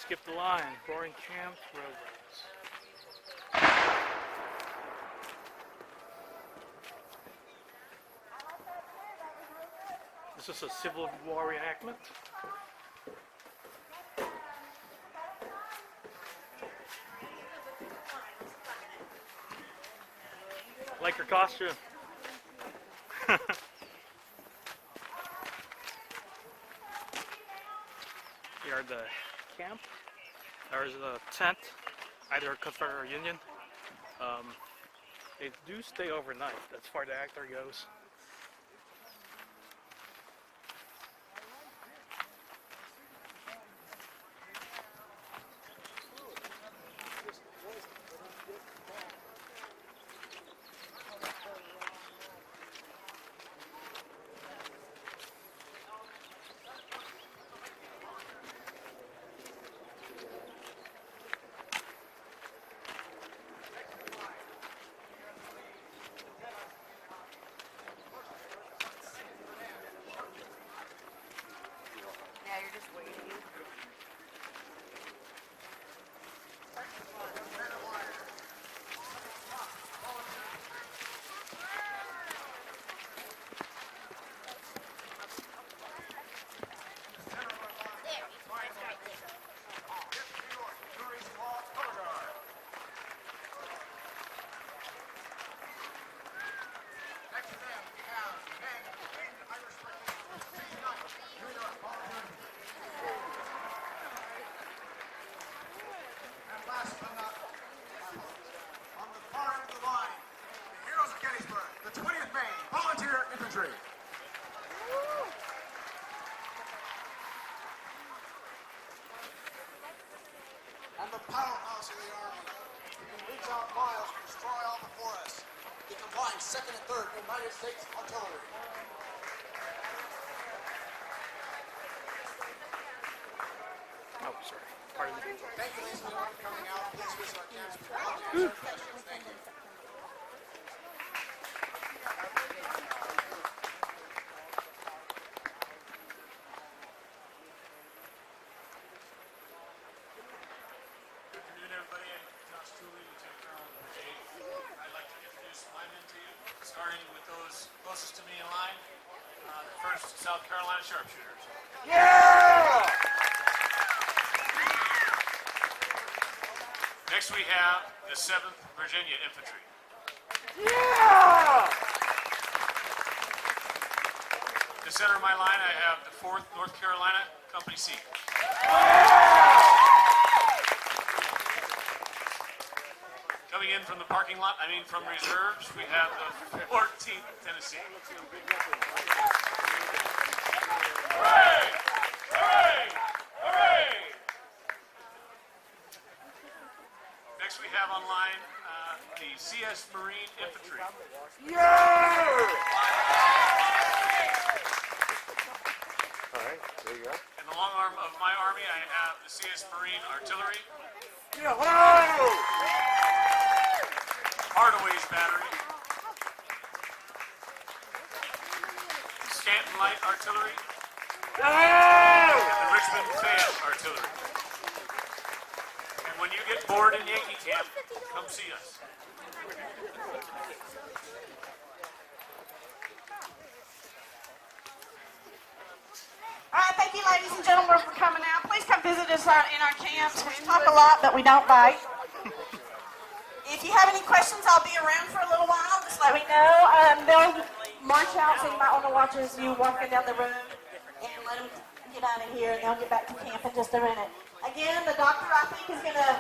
Skip the line. Roaring Champs Road Race. This is a Civil War reenactment. Like your costume. Here are the camp. There's the tent, either Confederate or Union. They do stay overnight. That's far the actor goes. Yeah, you're just waiting. And the powerhouse of the Army. You can reach out miles and destroy all before us. The combined 2nd and 3rd United States Artillery. Oh, sorry. Pardon me. Thank you, ladies and gentlemen, for coming out. Please visit our camps for answer questions. Thank you. Good afternoon, everybody. I'm Josh Tooley, Lieutenant Colonel of the Brigade. I'd like to introduce my men to you, starting with those closest to me in line. The 1st South Carolina Sharpshooters. Yeah! Next we have the 7th Virginia Infantry. Yeah! To center my line, I have the 4th North Carolina Company C. Coming in from the parking lot, from reserves, we have the 14th Tennessee. Hooray! Hooray! Hooray! Next we have online the CS Marine Infantry. Yeah! All right, there you go. In the long arm of my army, I have the CS Marine Artillery, Yeah, whoa! Hardaway's Battery, Stanton Light Artillery, Yeah! and the Richmond Fayette Artillery. And when you get bored in Yankee Camp, come see us. All right, thank you, ladies and gentlemen, for coming out. Please come visit us in our camps. We talk a lot, but we don't bite. If you have any questions, I'll be around for a little while. Just let me know. They'll march out, so you might want to watch as you walking down the road and let them get out of here, and they'll get back to camp in just a minute. Again, the doctor, I think, is going to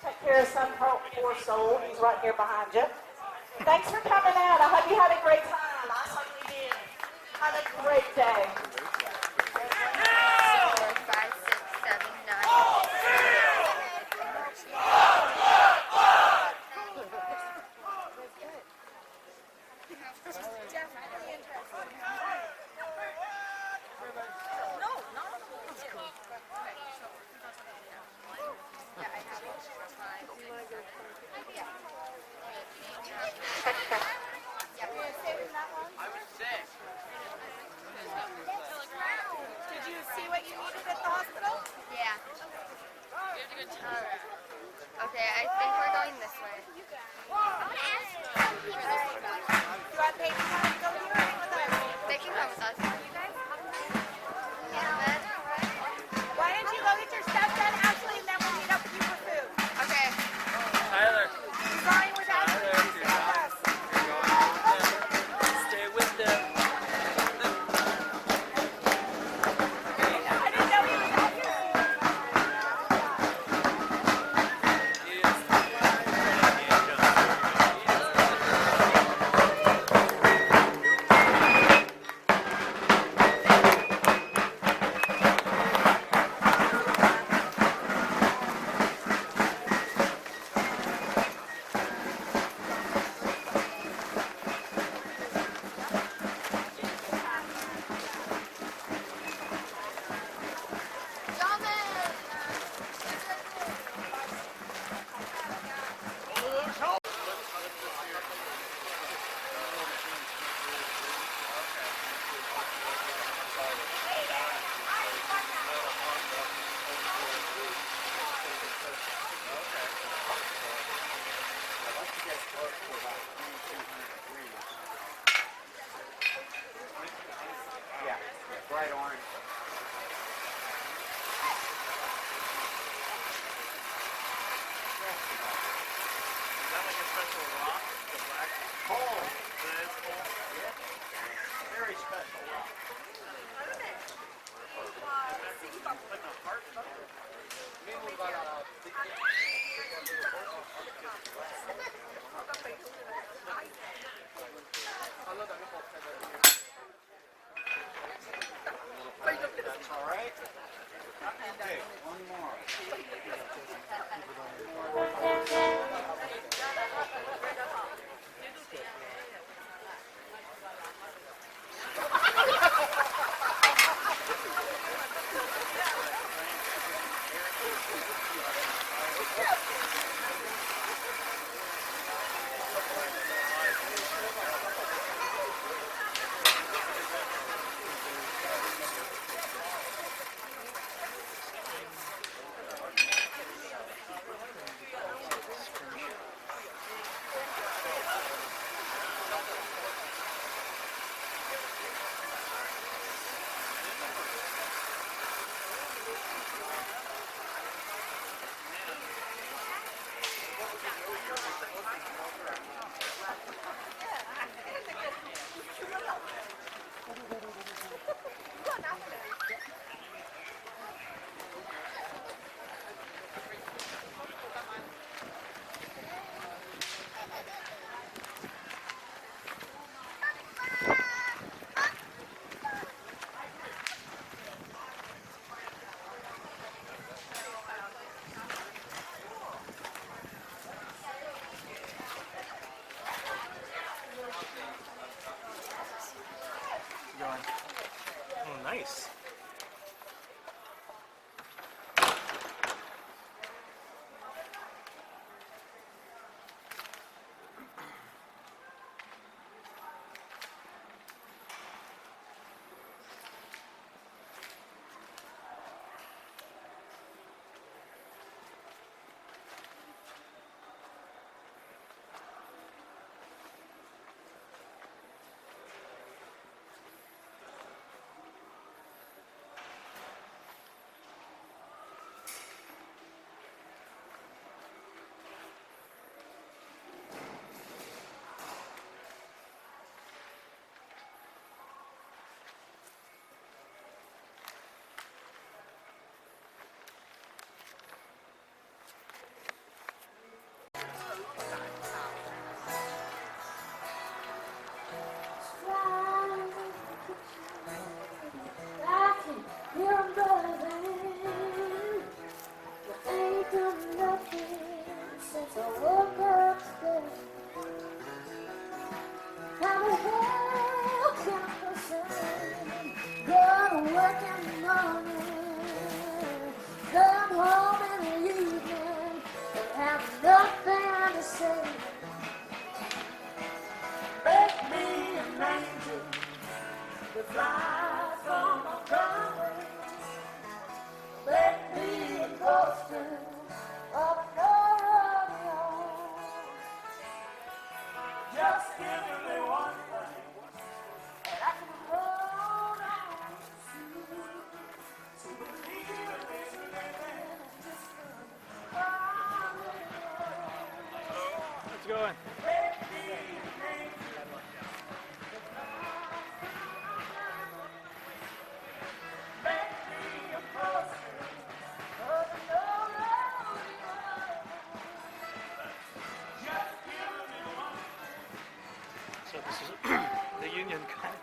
take care of some poor soul. He's right here behind you. Thanks for coming out. I hope you had a great time. I certainly did. Have a great day. 4, 5, 6, 7, 9. Definitely interesting. No, not at all. Yeah, I have it. 5, 6, 7. Yeah. Yeah, we're saving that one. I was sick. Okay, I think we're going this way. They can come with us. Yeah. Why don't you go get your stuff done, Ashley, and then we'll meet up with you for food. Okay. Tyler, Flying with Ashley. stay with them. I didn't know he was out here. Bright orange. Is that like a special rock? The black? Coal. That is cool. Very special rock. Like a heart? That's all right. Okay, one more. Oh, nice. Let me a ghost going? So this is the Union camp.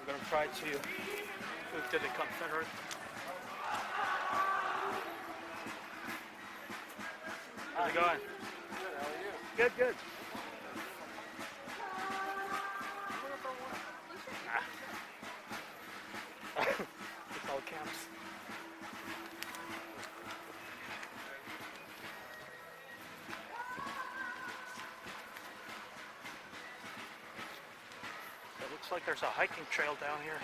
We're gonna try to move to the Confederate. How's it going? Good, how are you? Good, good. It's all camps. It looks like there's a hiking trail down here.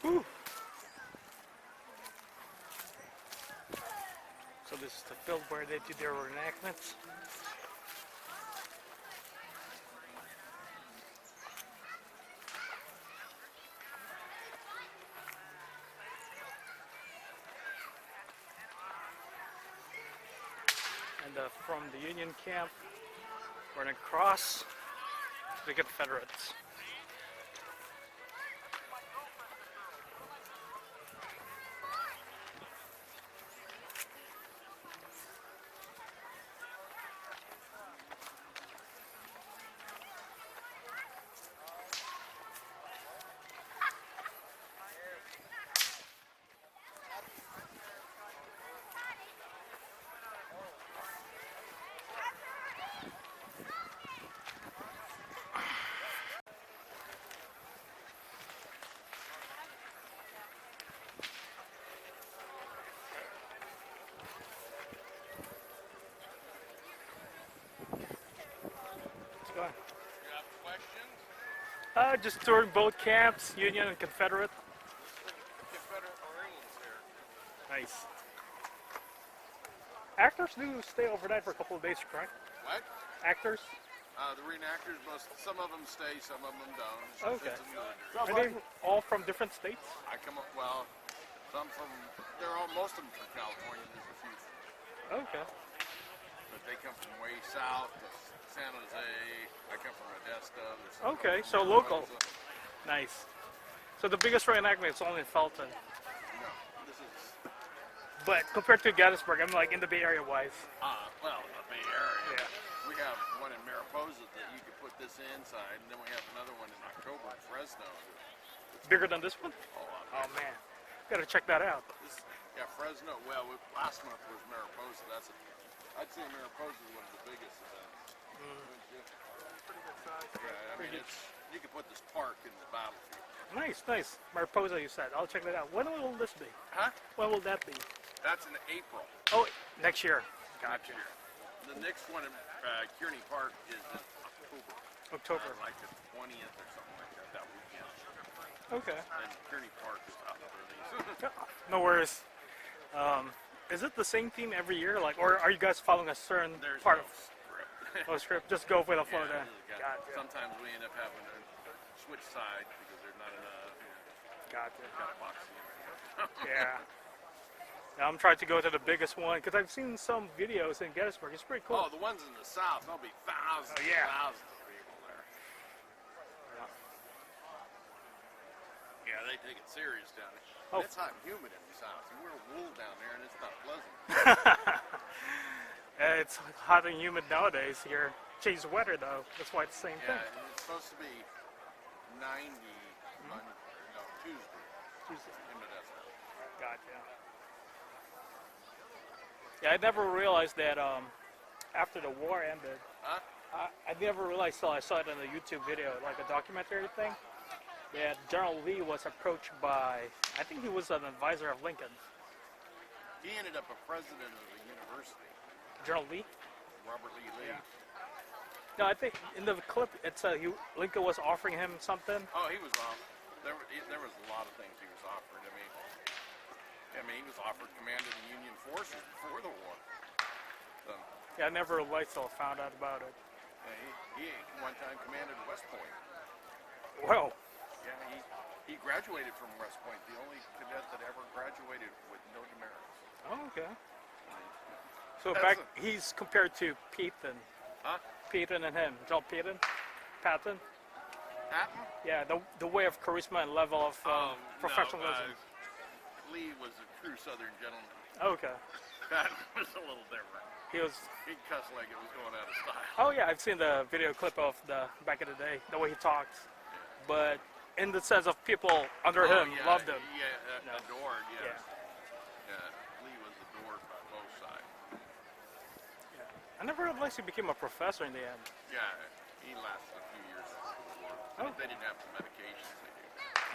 Whew. So this is the field where they do their reenactments. And from the Union camp, we're gonna cross to the Confederates. Go ahead. You have questions? Just touring both camps, Union and Confederate. Confederate Marines here. Nice. Actors do stay overnight for a couple of days, correct? What? Actors? The reenactors, some of them stay, some of them don't. Okay. It's a military. Are they all from different states? I come up, well, some from, most of them from California, there's a few. Okay. But they come from way south, to San Jose, I come from Modesto. There's some Okay, from so local. Mariposa. Nice. So the biggest reenactment is only in Felton. No, this is, But compared to Gettysburg, I'm like in the Bay Area wise. well, the Bay Area. Yeah. We have one in Mariposa that you can put this inside, and then we have another one in October in Fresno. Bigger than this one? Oh, Oh man. Gotta check that out. yeah, Fresno. Well, last month was Mariposa. I'd say Mariposa is one of the biggest events. Yeah, I mean, you can put this park in the battlefield. Nice, nice. Mariposa, you said. I'll check that out. When will this be? Huh? When will that be? That's in April. Oh, next year. Next year. The next one in Kearney Park is in October. October. Like the 20th or something like that, that weekend. Okay. And Kearney Park is up early. No worries. Is it the same theme every year, like, or are you guys following a certain There's part no of script. the script? Just go with the flow Yeah, then. really Gotcha. Sometimes we end up having to switch sides because there's not enough. Gotcha. Got a box in Yeah. Now I'm trying to go to the biggest one because I've seen some videos in Gettysburg. It's pretty cool. Oh, the ones in the south, there'll be thousands Oh, yeah. and thousands of people there. Yeah, they take it serious down there. Oh. It's hot and humid in the south. You wear wool down there and it's not pleasant. It's hot and humid nowadays here. Change the weather though. That's why it's the same Yeah, thing. and it's supposed to be 90 on Tuesday. Tuesday. In Modesto. Gotcha. Yeah, I never realized that after the war ended. Huh? I never realized till I saw it in a YouTube video, like a documentary thing, that General Lee was approached by, I think he was an advisor of Lincoln. He ended up a president of the university, General Lee? Robert Lee Lee. No, I think in the clip, it's Lincoln was offering him something. Oh, he was off. There was a lot of things he was offered. I mean, he was offered command of the Union forces before the war. So, Yeah, I never realized till I found out about it. he one time commanded West Point. Well, Yeah, he graduated from West Point, the only cadet that ever graduated with no demerits. oh, okay. So That's he's compared to Peyton. Huh? Peyton and him. John Peyton? Patton? Patton? Yeah, the way of charisma and level of professionalism. No, Lee was a true Southern gentleman. Okay. Patton was a little different. He was. He cussed like it was going out of style. Oh yeah, I've seen the video clip of the back in the day, the way he talked. But in the sense of people under him yeah, loved him. Yeah, No. adored, Yeah. yes. Yeah, Lee was adored by both sides. I never realized he became a professor in the end. Yeah, he lasted a few years before the war. Oh. They didn't have the medications they do.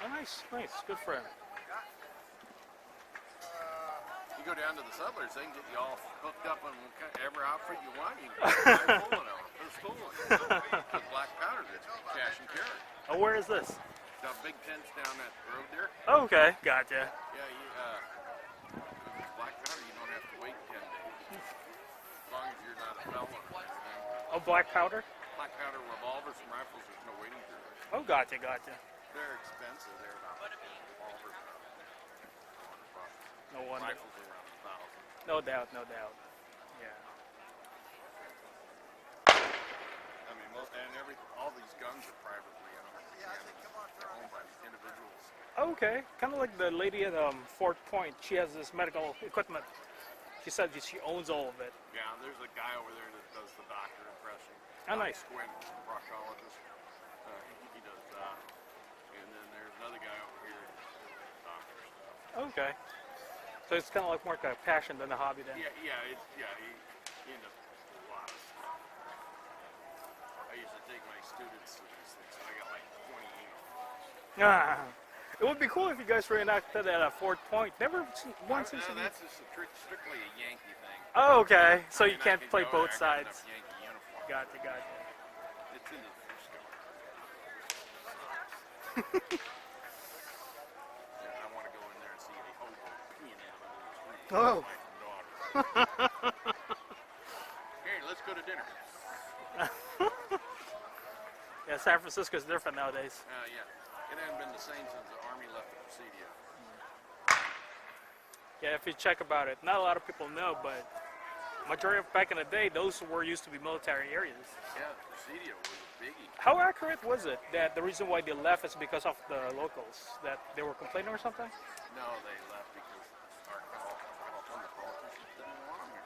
Oh, nice, nice, good for him. You go down to the Settlers, they can get you all hooked up on every outfit you want. You can get a rifle and a pistol and black powder that's cash and carry. Oh, where is this? Got big tents down that road there. Oh, okay, gotcha. Yeah, with black powder, you don't have to wait 10 days. As long as you're not a felon or anything. Oh, black powder? Black powder, revolvers, and rifles, there's no waiting period. Oh, gotcha, gotcha. They're expensive. They're about revolvers. No wonder. Rifles are around 1,000. No doubt, no doubt. Yeah. I mean, all these guns are privately owned. They're owned by individuals. Okay, kind of like the lady at Fort Point. She has this medical equipment. She said that she owns all of it. Yeah, there's a guy over there that does the doctor impression. Oh, nice. Squint, proctologist. He does that. And then there's another guy over here that does doctor stuff. Okay. So it's kind of like more like a passion than a hobby then. He ended up with a lot of stuff. I used to take my students to these things, so I got like 20 uniforms. Ah, it would be cool if you guys reenacted at Fort Point. Never once No, seen. that's just strictly a Yankee thing. Oh, okay. So I you mean, I can't could play go both there, I got sides. enough Yankee uniforms. Gotcha, gotcha. It's in the Frisco. Yeah, I want to go in there and see a hobo peeing out on the street. Oh. My wife and daughter. Hey, let's go to dinner. Yeah, San Francisco's different nowadays. Yeah. It hasn't been the same since the Army left the Presidio. Yeah, if you check about it, not a lot of people know, but majority of back in the day, those were used to be military areas. Yeah, the Presidio was a biggie. How accurate was it that the reason why they left is because of the locals, that they were complaining or something? No, they left because our California politicians didn't want them here.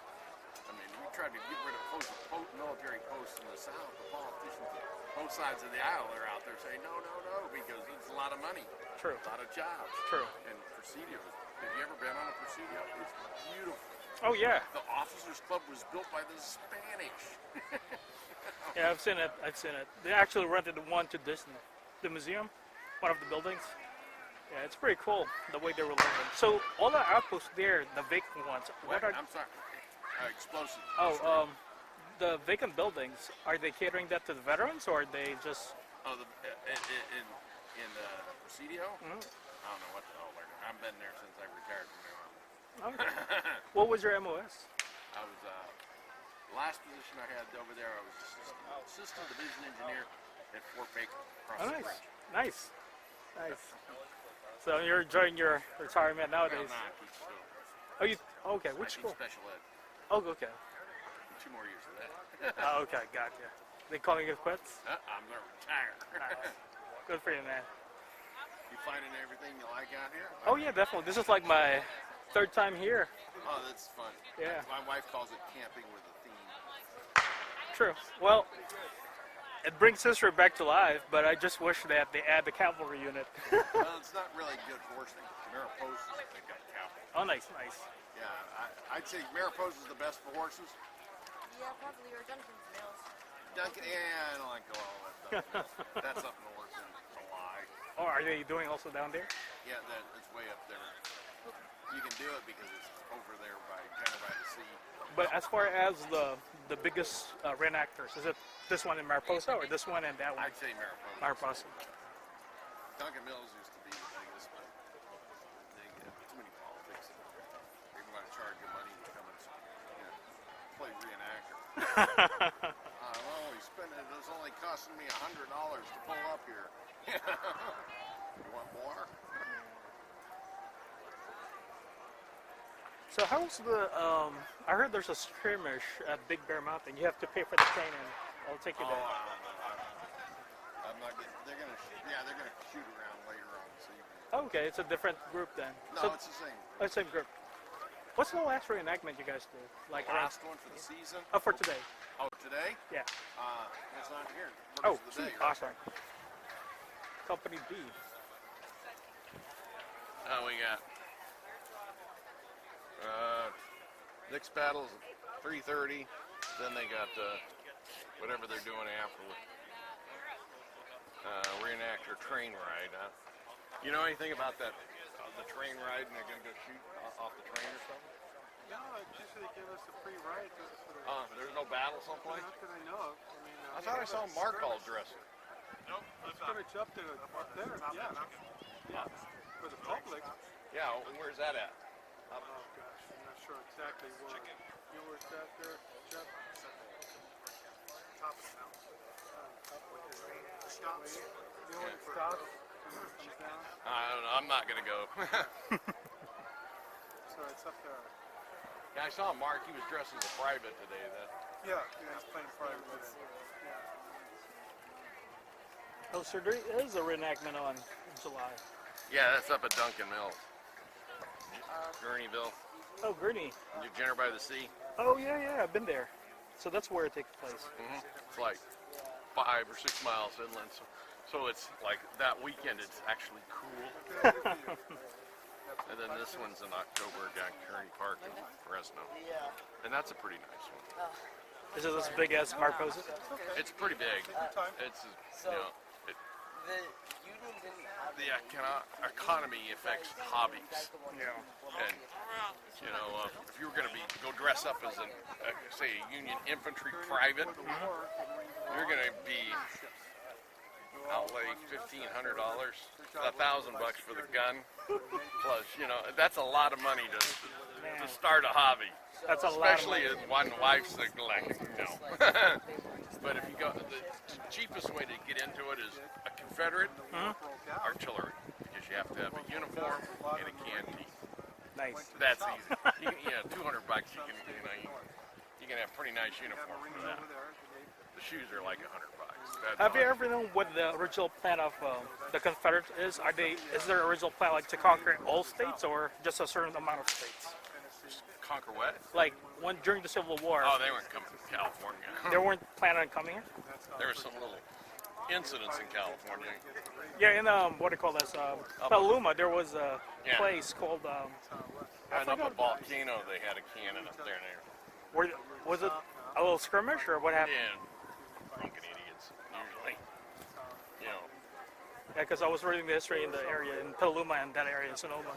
I mean, we tried to get rid of military posts in the South. The politicians on both sides of the aisle are out there saying, no, because it's a lot of money. True. A lot of jobs. True. And Presidio, have you ever been on a Presidio? It's beautiful. Oh, yeah. The Officers Club was built by the Spanish. Yeah, I've seen it. They actually rented one to Disney, the museum, one of the buildings. Yeah, it's pretty cool the way they were living. So all the outposts there, the vacant ones, what are? I'm sorry. Explosives. Oh, the vacant buildings. Are they catering that to the veterans, or are they just? Oh, in the Presidio? Mhm. I don't know what the hell they're doing. I've been there since I retired from the Army. Okay. What was your MOS? I was, the last position I had over there, I was assistant division engineer at Fort Baker, across Oh, the nice, bridge. nice, nice. So you're enjoying your retirement Well, nowadays? nah, I teach still. Oh, you? Okay, I which teach school? special ed. Oh, okay. 2 more years of that. Oh, okay, gotcha. They calling it quits? I'm gonna retire. Nice. Good for you, man. You finding everything you like out here? Oh yeah, definitely. This is like my third time here. Oh, that's fun. Yeah. My wife calls it camping with a theme. True. Well, it brings history back to life, but I just wish that they add the cavalry unit. Well, it's not really good horsing. Mariposa, they got capital. Oh, nice, nice. Yeah, I'd say Mariposa is the best for horses. Yeah, probably. Or Duncan's Mills. Duncan, yeah, I don't like all that stuff. That's up north in July. Oh, are they doing also down there? Yeah, it's way up there. You can do it because it's over there by kind of by the sea. But as far as the biggest reenactors, is it this one in Mariposa or this one and that one? I'd say Mariposa. Mariposa. Duncan Mills used to be the biggest, but they get too many politics. They want to charge you money to come and play reenactor. Well, he's spending. It's only costing me $100 to pull up here. You want more? So how's the? I heard there's a skirmish at Big Bear Mountain. You have to pay for the train, and I'll take you there. I'm not getting. They're gonna. Yeah, they're gonna shoot around later on this evening. Okay, it's a different group then. No, it's the same. Oh, same group. What's the last reenactment you guys did? Like Last one for the season. Oh, for today. Oh, today? Yeah. It's not here. Oh, Murders of the day, right? awesome. Company B. We got Nick's battles at 3:30. Then they got whatever they're doing afterward. Reenactor train ride. You know anything about that? The train ride, and they're gonna go shoot off the train or something? No, just they give us a free ride for the. There's no battle someplace. Not that I know of. I mean, I thought I saw Mark all dressed. scrimmage up there, yeah. Yeah. For the public. Yeah, where's that at? Oh gosh, I'm not sure exactly where. You know where it's at there, Jeff? Top of the mountain. Up with the stops. You know when it stops? And it comes down? I don't know. I'm not gonna go. So it's up there. Yeah, I saw Mark. He was dressed as a private today. Yeah, he's playing private today. Oh, so there is a reenactment on in July. Yeah, that's up at Duncan Mills. Gurneyville. Oh, Gurney. Jenner by the Sea. Oh, yeah, yeah, I've been there. So that's where it takes place. It's like 5 or 6 miles inland. So it's like that weekend. It's actually cool. And then this one's in October down Kearney Park in Fresno. And that's a pretty nice one. Is it as big as Mariposa? It's pretty big. It's, you know, The union didn't have the economy affects hobbies. Yeah. And, you know, if you were going to go dress up as, say, a Union infantry private, you're going to be outlay $1,500, $1,000 for the gun. Plus, you know, that's a lot of money to start a hobby. That's a lot of Especially money. as one wife's like, no. But if you go, the cheapest way to get into it is a Confederate artillery, because you have to have a uniform and a canteen. Nice. That's easy. $200. You can have pretty nice uniform. The shoes are like $100. Have you ever known what the original plan of the Confederates is? Is their original plan like to conquer all states or just a certain amount of states? Conquer what? Like during the Civil War, Oh, they weren't coming to California. they weren't planning on coming here. There were some little incidents in California. Yeah, in what do you call this? Petaluma, there was a Yeah. place called. And up a volcano, they had a cannon up there. Was it a little skirmish or what happened? Yeah, drunken idiots, usually. You know, Yeah, because I was reading the history in the area, in Petaluma and that area in Sonoma.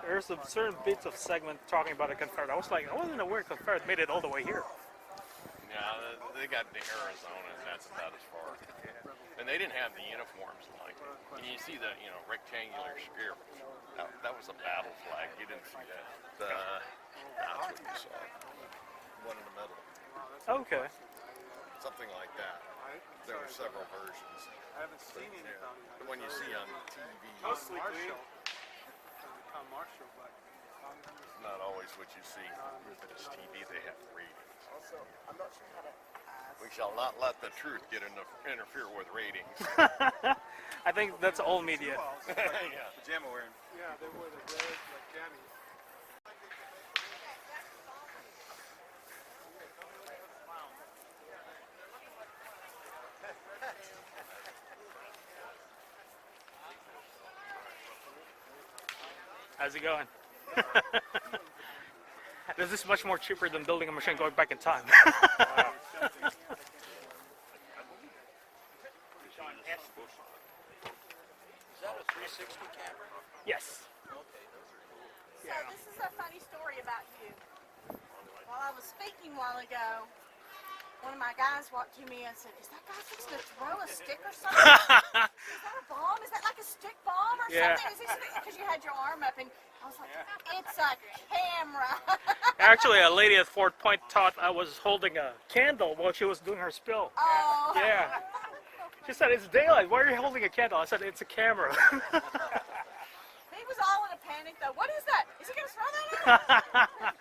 There's a certain bits of segment talking about a Confederate. I was like, I wasn't aware Confederate made it all the way here. yeah, they got to Arizona, and that's about as far. And they didn't have the uniforms like. And you see the, rectangular spear. That was a battle flag. You didn't see that. That's what you saw. One in the middle. Okay. Something like that. There were several versions. I haven't seen any The one you see on TV. Marshall. Tom Marshall, but Not always what you see. But it's TV, they have ratings. also, I'm not sure how to ask. We shall not let the truth interfere with ratings. I think that's all media. Yeah. pajama wearing. Yeah, they wore the red like jammies. How's it going? This is much more cheaper than building a machine going back in time. Is that a 360 camera? Yes. So this is a funny story about you. While I was speaking a while ago, one of my guys walked to me and said, "Is that guy fixing to throw a stick or something? Is that a bomb? Is that like a stick bomb or Yeah. something?" Because you had your arm up, and I was like, "It's a camera." Actually, a lady at Fort Point thought I was holding a candle while she was doing her spill. Oh. Yeah. She said, "It's daylight. Why are you holding a candle?" I said, "It's a camera." He was all in a panic though. What is that? Is he gonna throw that at us?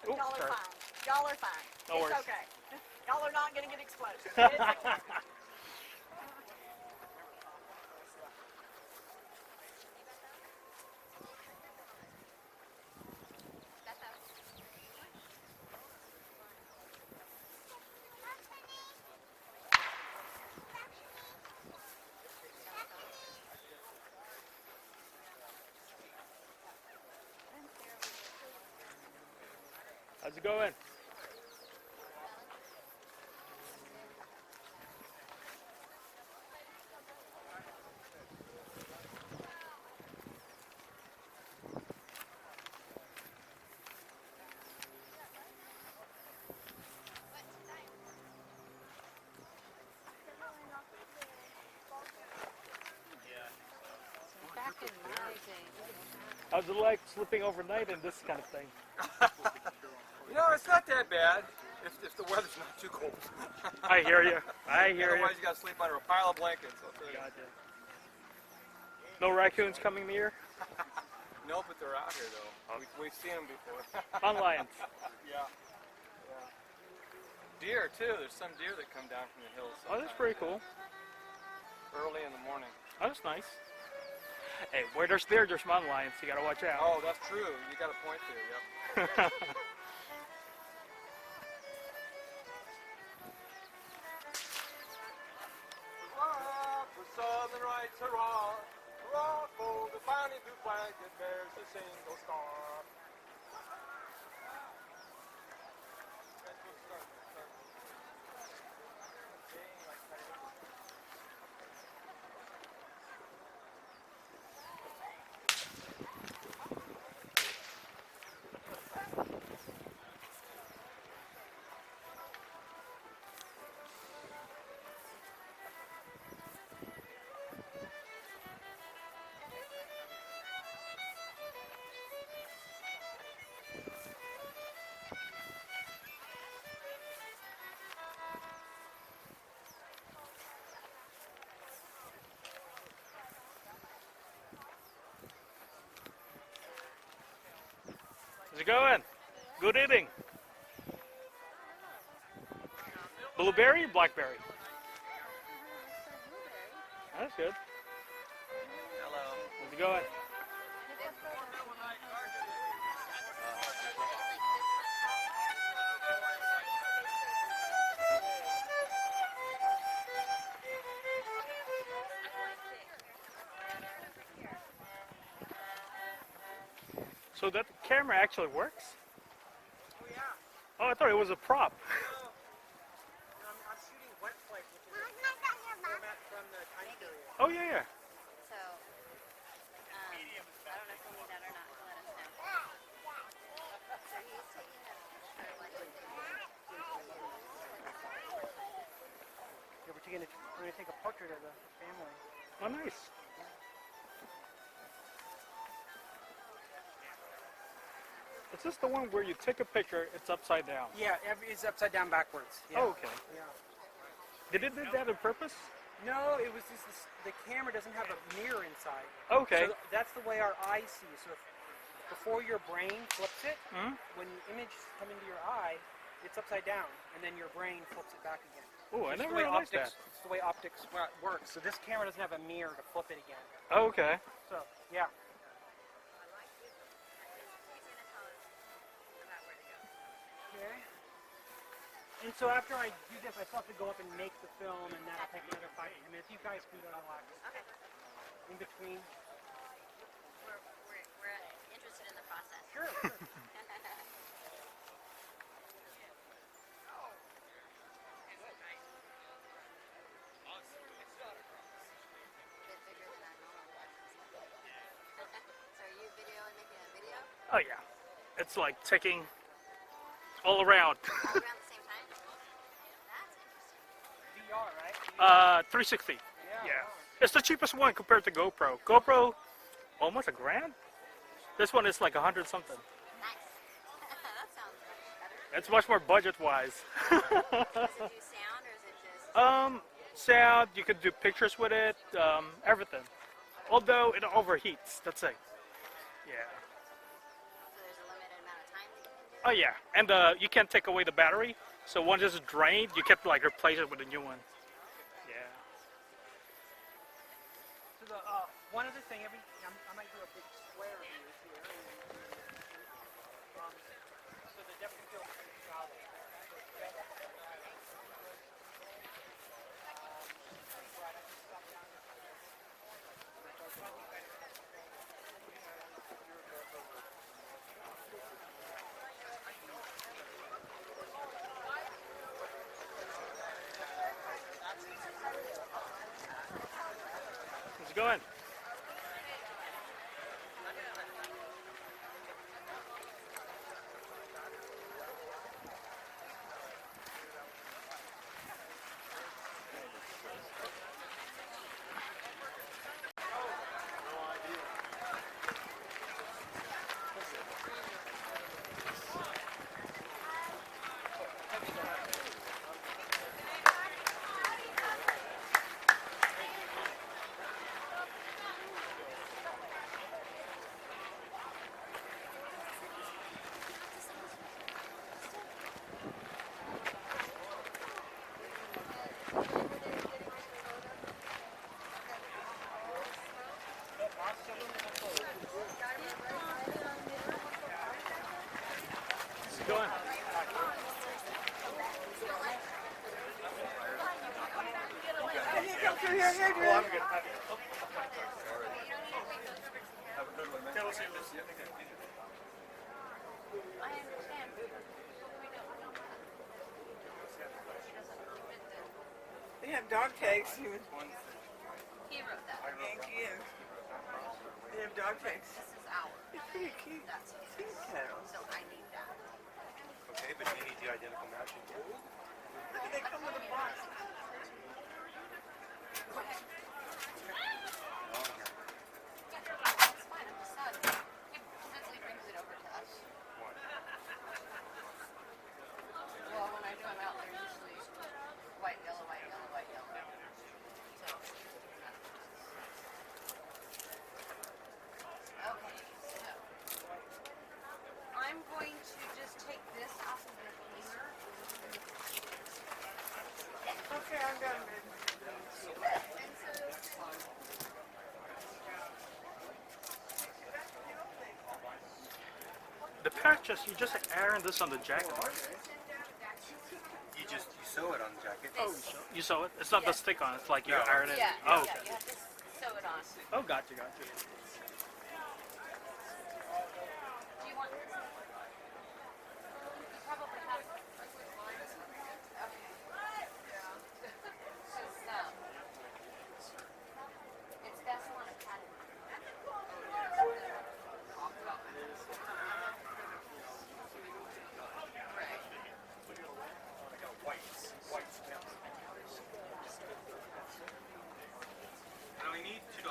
Ooh, Y'all are sorry. fine. Y'all are fine. No It's worries. okay. Y'all are not gonna get exploded. It's okay. How's it going? Back in my day. How's it like sleeping overnight and this kind of thing? You know, it's not that bad if the weather's not too cold. I hear you. I hear you. Otherwise, you got to sleep under a pile of blankets. I'll tell you. Gotcha. No raccoons coming near? No, but they're out here though. We've seen them before. On lions. Yeah. Deer too. There's some deer that come down from the hills. Oh, that's sometimes, pretty cool. Early in the morning. Oh, that's nice. Hey, where there's deer, there's mountain lions. You gotta watch out. Oh, that's true. You got a point there. Yep. Hurrah for Southern rights, hurrah! Hurrah for the bonnie blue flag that bears a single star. How's it going? Good eating. Blueberry, blackberry. That's good. Hello. How's it going? So that camera actually works? Oh yeah. Oh, I thought it was a prop. I'm shooting wet flake, which is a format from the time period. Oh, yeah, yeah. So, I don't know if we need that or not. Let us know. So he's taking a picture like Yeah, we're gonna take a portrait of the family. Oh, nice. Is this the one where you take a picture, it's upside down? Yeah, it's upside down backwards. Yeah. Oh, okay. Yeah. Did it do that on purpose? No, it was just the camera doesn't have a mirror inside. Okay. So that's the way our eyes see. So before your brain flips it, Hmm? when the image come into your eye, it's upside down, and then your brain flips it back again. Oh, I It's never the way realized optics, that. It's the way optics works. So this camera doesn't have a mirror to flip it again. Oh, okay. So yeah. Okay. And so after I do this, I still have to go up and make the film, and that'll take another 5 to 10 minutes. You guys can go relax. Okay. In between. We're Sure. Bit bigger than our normal watches. So are you videoing, making a video Oh yeah, it's like taking all around. all around the same time? That's interesting. VR, right? 360. Yeah. Yeah, it's the cheapest one compared to GoPro. GoPro, almost $1,000. This one is like 100 something. Nice. That sounds much better. It's much more budget-wise. Does it do sound or is it just? Sound. You could do pictures with it. Everything. Although it overheats. That's it. Yeah. So there's a limited amount of time that you can do? Oh yeah, and you can't take away the battery. So once it's drained, you can like replace it with a new one. Yeah. So the one other thing, I might do a big square view here. So the depth of field is solid. How's it going? How's it going? I understand. They have dog tags. He wrote that. Thank you. They have dog tags. This is ours. It's pretty cute. That's his. Cute tails. So I need that. Okay, but you need the identical matching. Look, they come with a box. It's fine. I'm just sad. He mentally brings it over to us. Well, when I do them out, they're usually white, yellow, white, yellow, white, yellow. So. Okay, so. I'm going to just take this off of the cleaner. Okay, I'm done, baby. The patches, you just iron this on the jacket. You sew it on the jacket. You sew it? It's not the stick on. It's like you iron it. Yeah, Oh, yeah, okay. you have to sew it on. Oh, gotcha. Do you want this? You probably have. Okay. It's best on a pattern. Right. I only need $2.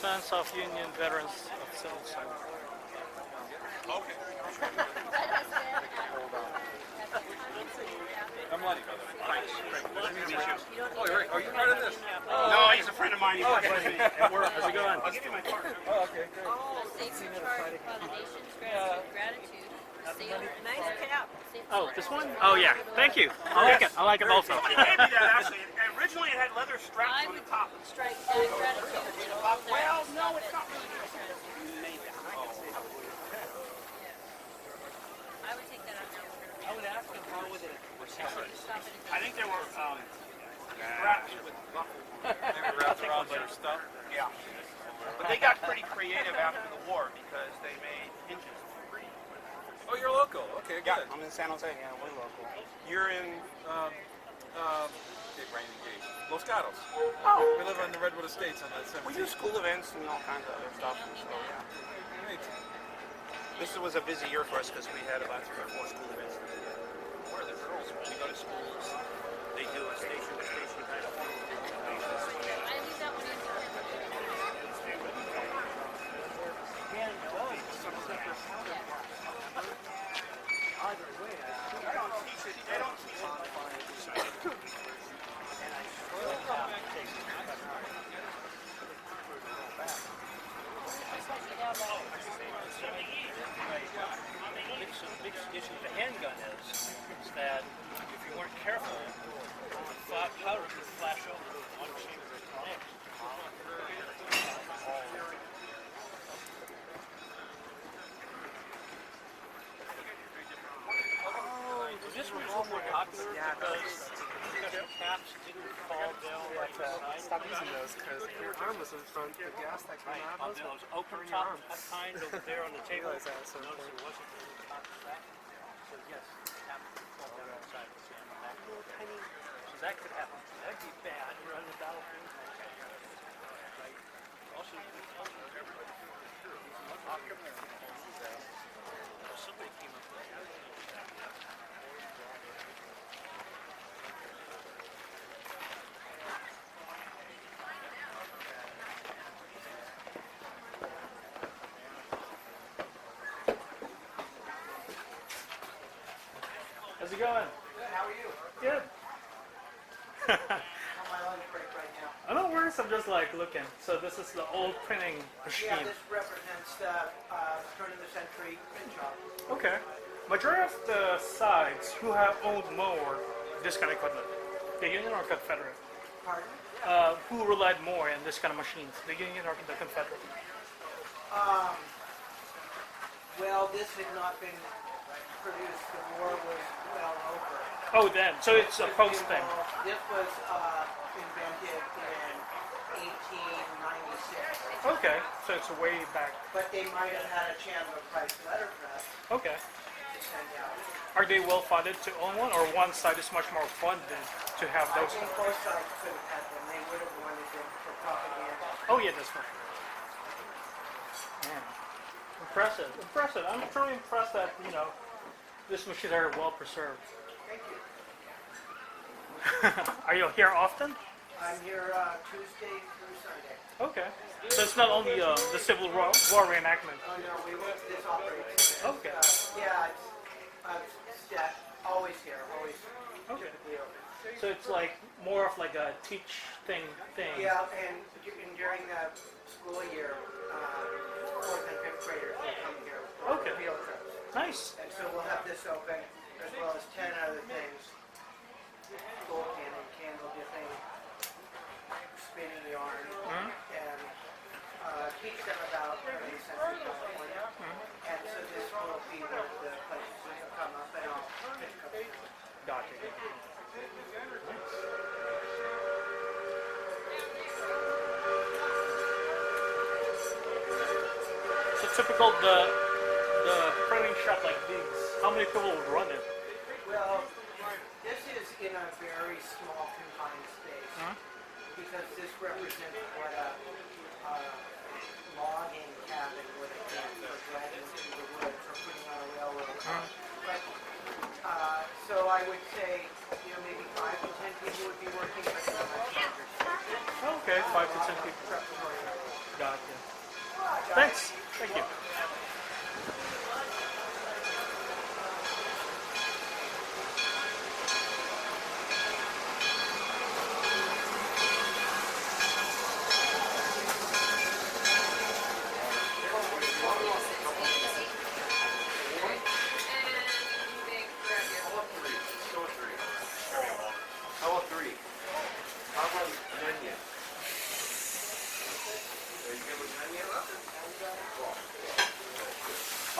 Sons of Union Veterans of Civil Service. Okay. I'm Lenny, by the way. Nice to meet you. Oh, are you part of this? No, he's a friend of mine. He works with me at work. How's it going? I'll give you my card. Oh, okay, great. Sacred Heart Foundation's gratitude. Nice cap. Oh, this one? Oh yeah. Thank you. I like it. I like it also. Somebody gave me that actually. Originally it had leather straps on the top. Strike that gratitude. Well, no, it's not really. I would take that out now. I would ask them how would it Stop it. I think they were straps with buckles. Maybe wrapped around their stuff. Yeah. But they got pretty creative after the war because they made hinges for free. Oh, you're local. Okay, good. I'm in San Jose. Yeah, we're local. You're in, okay, Brandon Gage. Los Gatos. Oh. We live on the Redwood Estates on that 17th. We do school events and all kinds of other stuff. And so, yeah. Great. This was a busy year for us because we had about 3 or 4 school events. Where are the girls? When we go to schools, they do a station to station kind of. I leave that one in. They don't teach it. They don't teach it. Big issue with the handgun is that if you weren't careful, the powder could flash over the unshaped neck. This was all more popular because the caps didn't fall down like that. Stop using those because your arm was in front. The gas that came out On those open top kind over there on the table. Notice there wasn't any top to that. So yes, the cap could fall down outside the stand back. So that could happen. That'd be bad. You're on the battlefield. Right. Also, somebody came up with that. How's it going? Good, how are you? Good. I'm on my lunch break right now. I don't worry, I'm just like looking. So this is the old printing machine. Yeah, this represents the turn of the century print shop. Okay. Majority of the sides who have owned more this kind of equipment, the Union or Confederate? Pardon? Who relied more in this kind of machines, the Union or the Confederate? Well, this had not been produced. The war was well over. Oh, then. So it's a post thing. This was invented in 1896. Okay. So it's way back. But they might have had a Chandler Price letterpress Okay. to send out. Are they well funded to own one, or one side is much more funded to have I those? think both sides could have had them. They would have wanted them for propaganda. Oh yeah, that's right. Man, impressive, impressive. I'm truly impressed that this machines are well preserved. Thank you. Are you here often? I'm here Tuesday through Sunday. Okay. So it's not only the Civil War reenactment. Oh no, this operates. Okay. Yeah, it's always here, always. Okay. So it's like more of like a teach thing. Yeah, and during the school year, 4th and 5th graders will come here for Okay. field trips. Nice. And so we'll have this open, as well as 10 other things. Gold cannon, candle dipping, spinning yarn, and teach them about 20th century California. And so this will be one of the places that will come up and I'll pick up. Gotcha. So typical the printing shop like these. How many people would run it? Well, this is in a very small confined space because this represents what a logging cabin would have been for dragging through the woods or putting on a railroad car. But so I would say, maybe 5 to 10 people would be working, but not much larger. Okay, 5 to 10 people. Gotcha. Thanks. Thank you.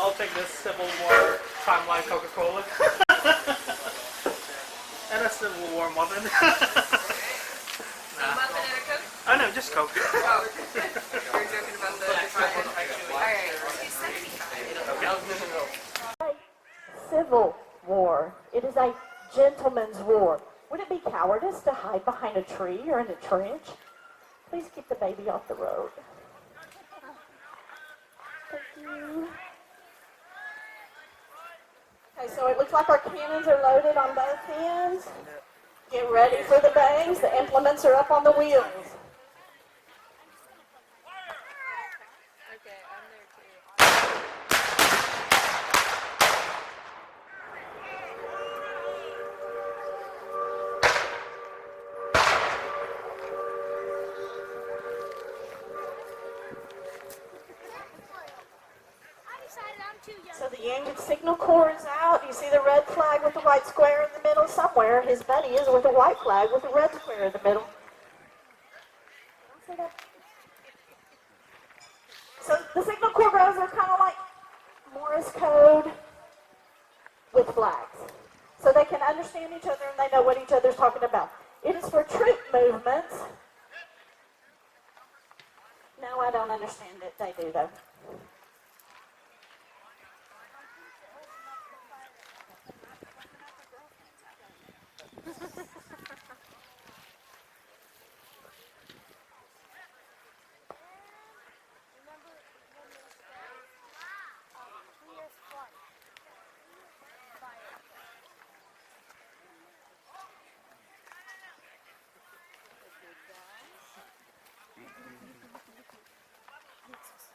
I'll take this Civil War timeline Coca-Cola. And a Civil War muffin. Nah. Muffin and a Coke? Oh no, just Coke. Oh. You're joking about the Alright. Civil War. It is a gentleman's war. Would it be cowardice to hide behind a tree or in a trench? Please keep the baby off the road. Thank you. Okay, so it looks like our cannons are loaded on both hands. Get ready for the bangs. The implements are up on the wheels. Okay, I'm there too. So the Yankton Signal Corps is out. You see the red flag with the white square in the middle somewhere. His buddy is with a white flag with a red square in the middle. So the Signal Corps guys are kind of like Morse code with flags. So they can understand each other and they know what each other's talking about. It is for troop movements. No, I don't understand it. They do though.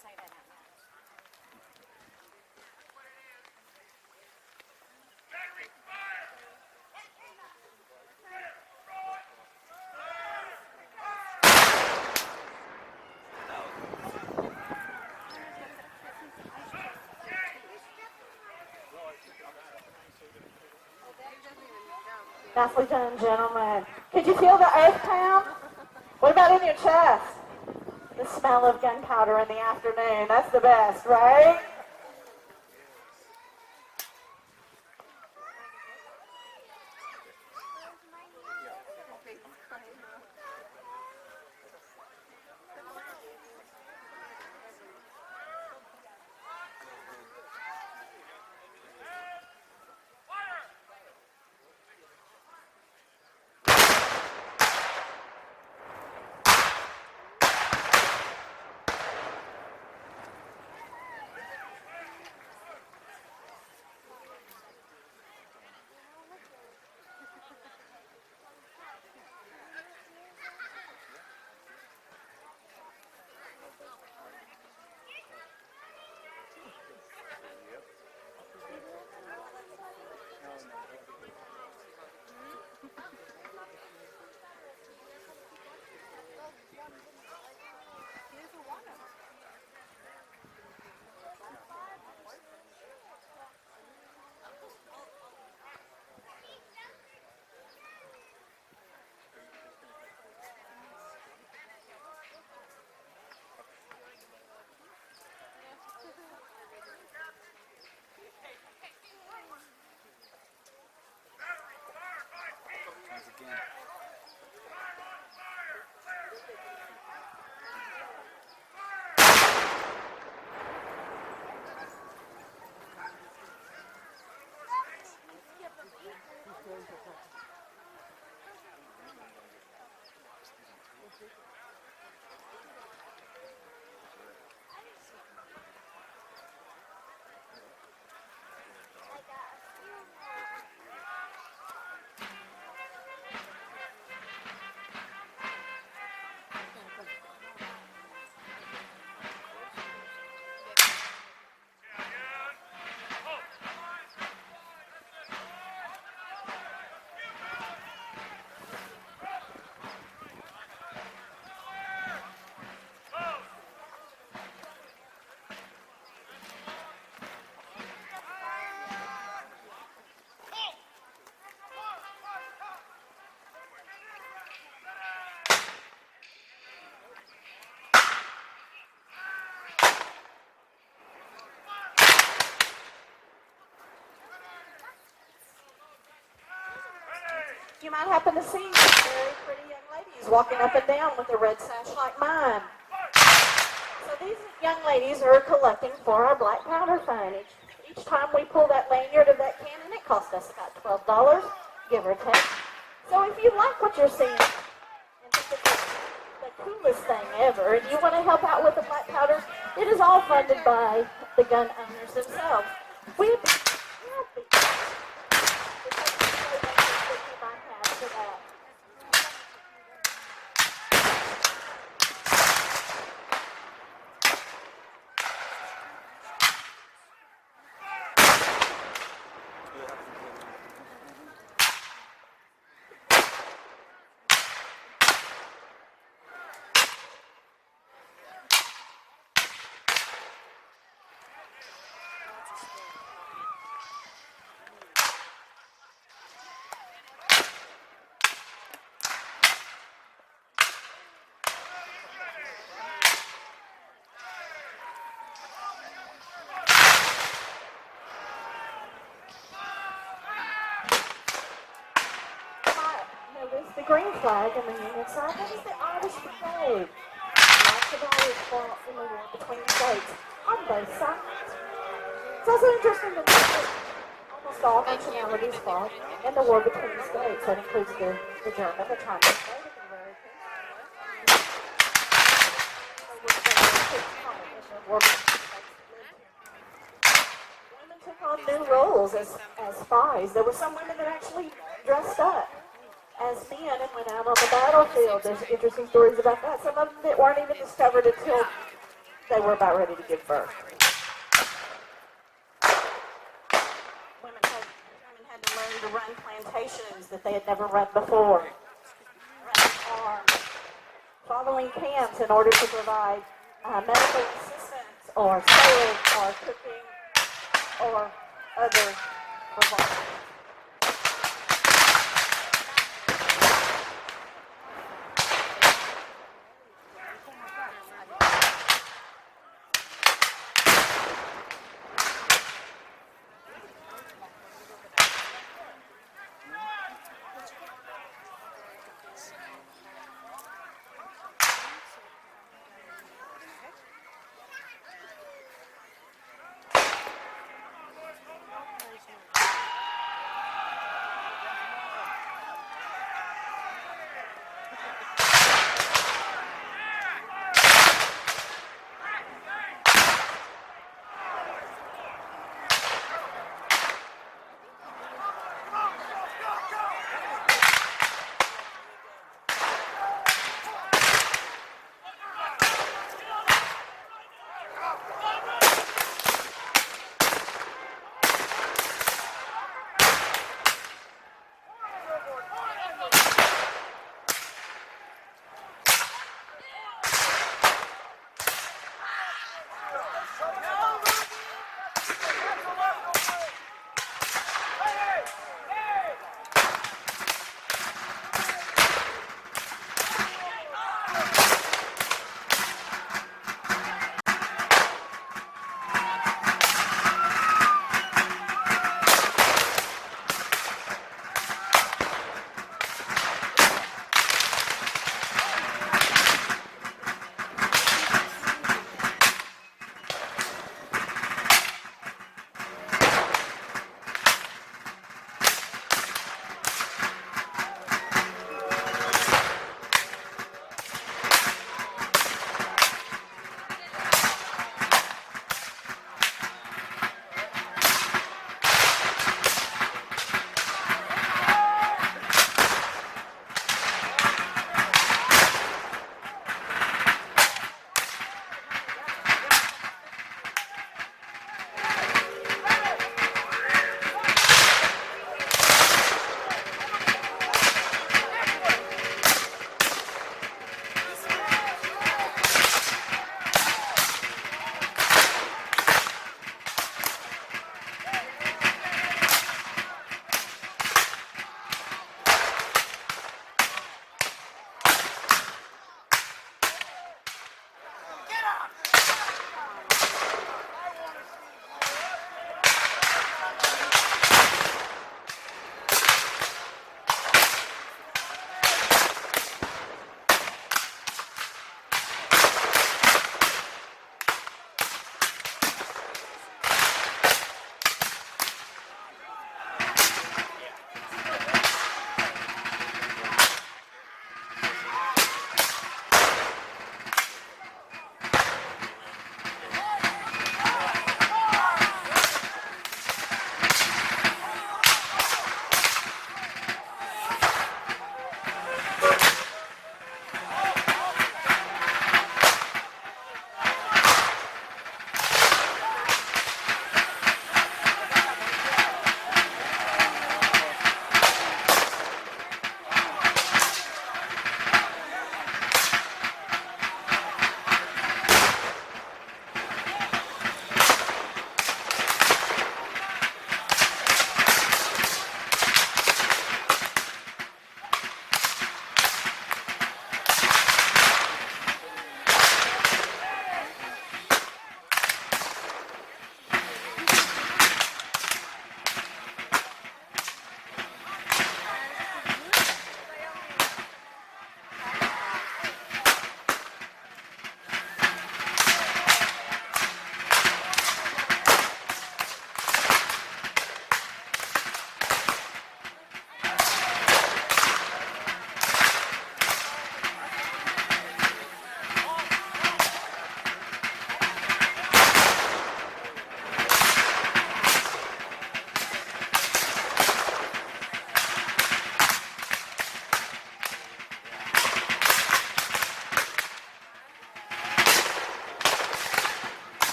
Say that out loud. Nicely done, gentlemen. Could you feel the earth pound? What about in your chest? The smell of gunpowder in the afternoon. That's the best, right? you might happen to see some very pretty young ladies walking up and down with a red sash like mine. So these young ladies are collecting for our black powder fund. Each time we pull that lanyard of that cannon, it costs us about $12, give or take. So if you like what you're seeing and think it's the coolest thing ever, and you want to help out with the black powder, it is all funded by the gun owners themselves. We happy that you might have for that. Notice the green flag on the Union side. That is the Irish Brigade. Lots of Irish fought in the war between the states on both sides. It's also interesting to note that almost all nationalities fought in the war between the states. That includes the German, the Chinese, Native Americans. Women took on new roles as spies. There were some women that actually dressed up as men and went out on the battlefield. There's interesting stories about that. Some of them that weren't even discovered until they were about ready to give birth. Women had to learn to run plantations that they had never run before. Running farms, following camps in order to provide medical assistance or sales or cooking or other providers.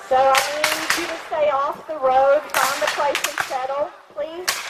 So I need you to stay off the road, find a place and settle, please.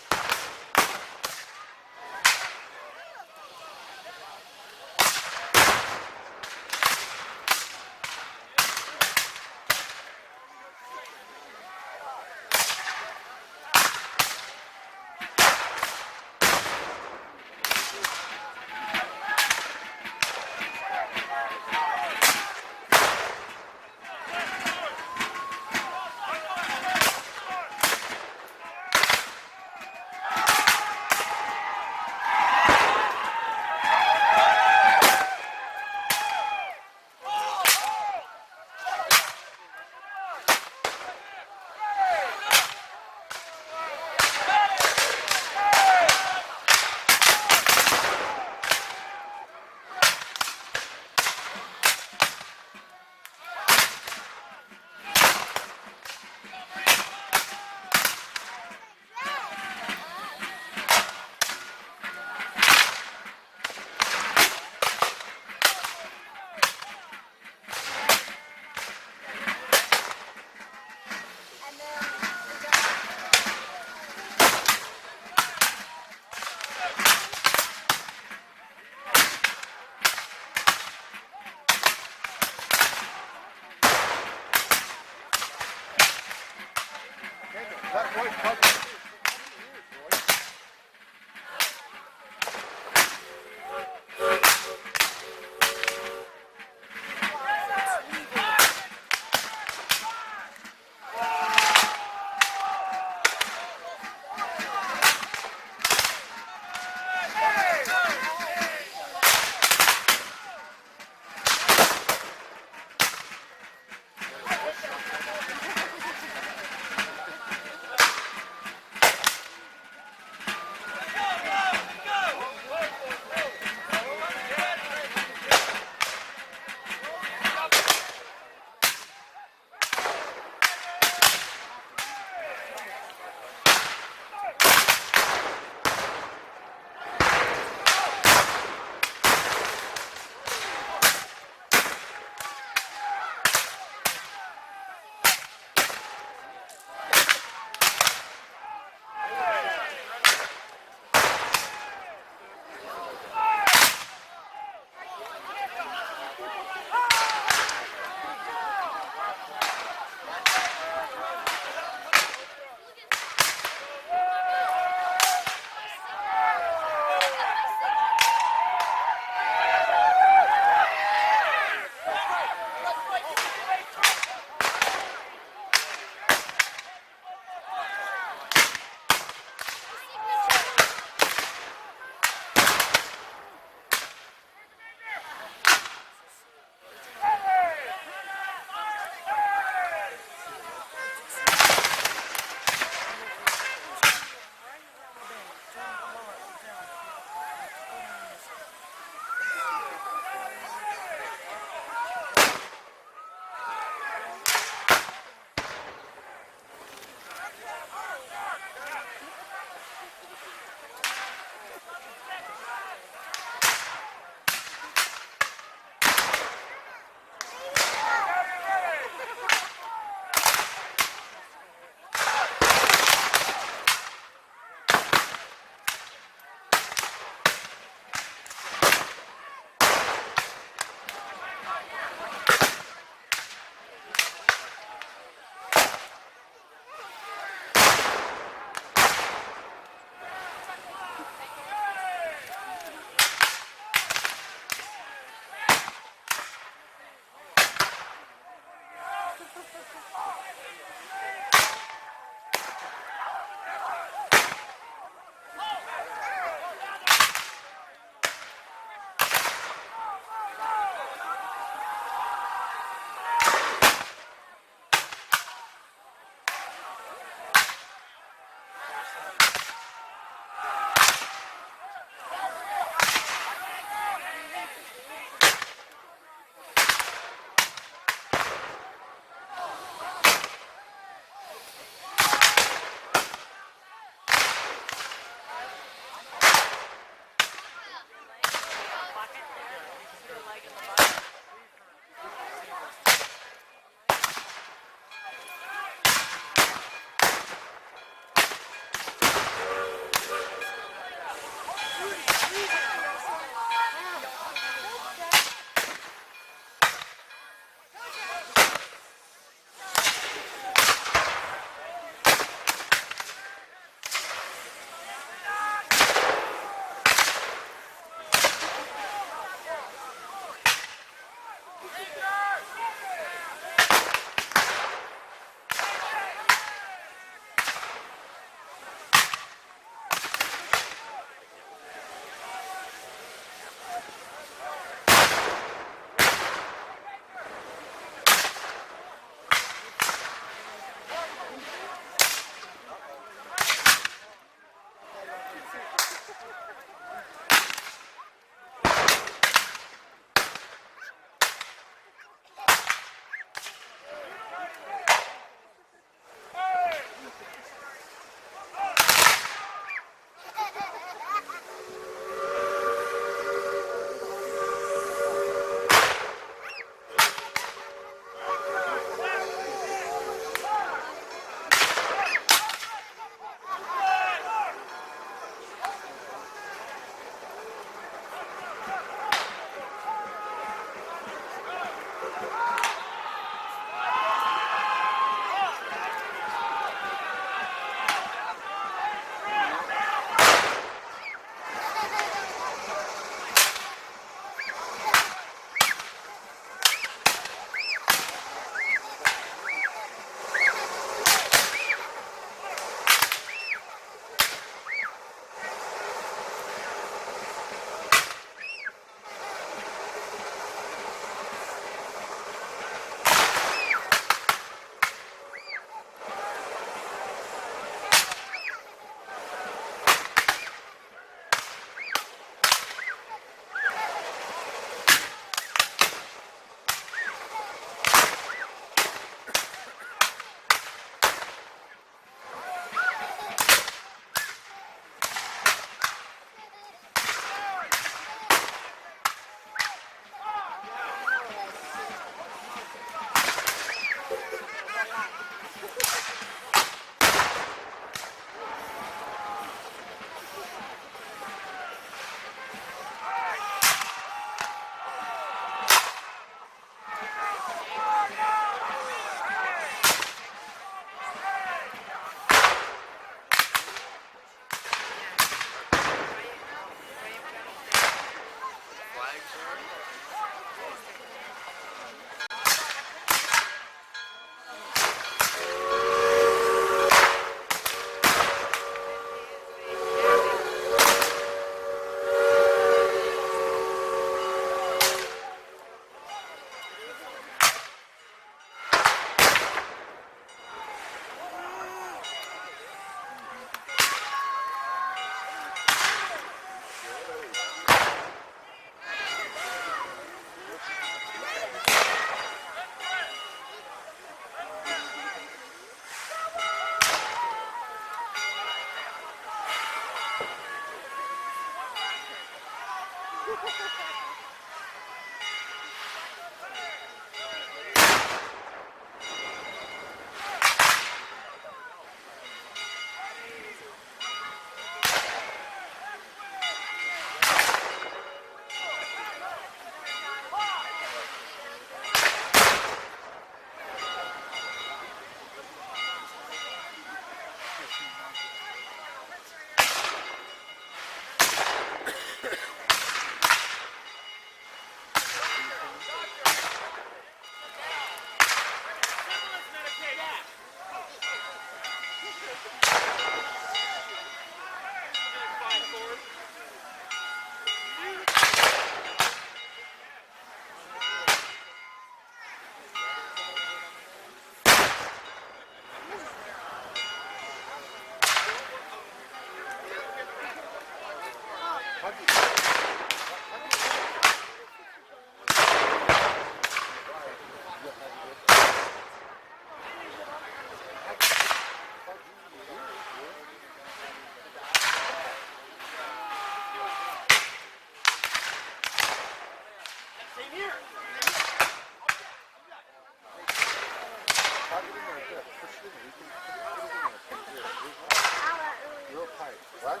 Real tight. What?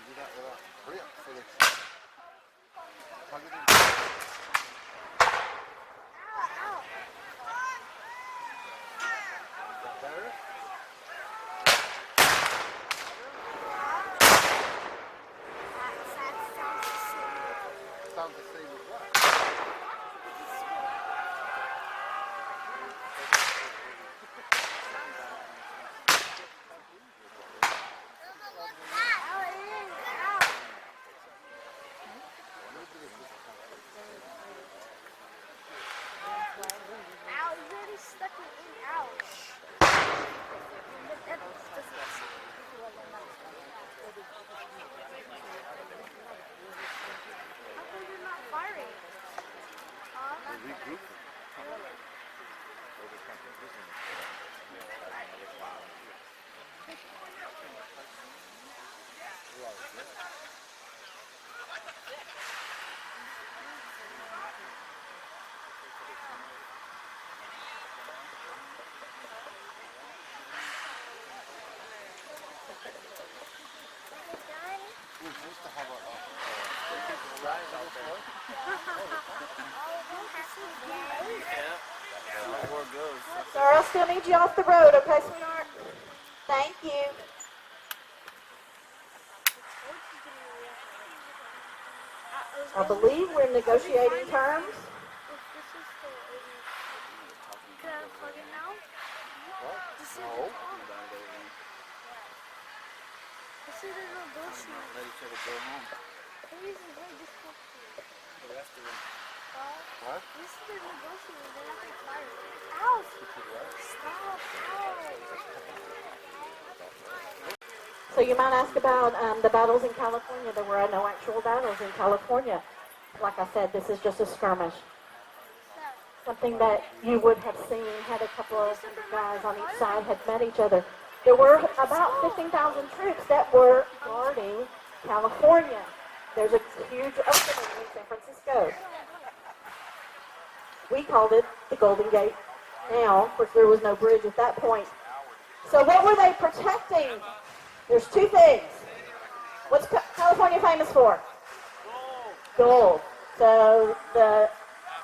Do that without. Hurry up for the. Plug it in. Is that better? Sounds the same as what? We used to have a ride out there. Yeah, where it goes. Sir, I still need you off the road, okay, sweetheart? Thank you. I believe we're negotiating terms. Can I plug it now? No. This is a negotiation. Let each other go home. This is very difficult. The rest of them. What? This is the negotiation. They're not going to fire it. Ow! Stop! So you might ask about the battles in California. There were no actual battles in California. Like I said, this is just a skirmish. Something that you would have seen had a couple of guys on each side had met each other. There were about 15,000 troops that were guarding California. There's a huge opening in San Francisco. We called it the Golden Gate now. Of course, there was no bridge at that point. So what were they protecting? There's two things. What's California famous for? Gold. So the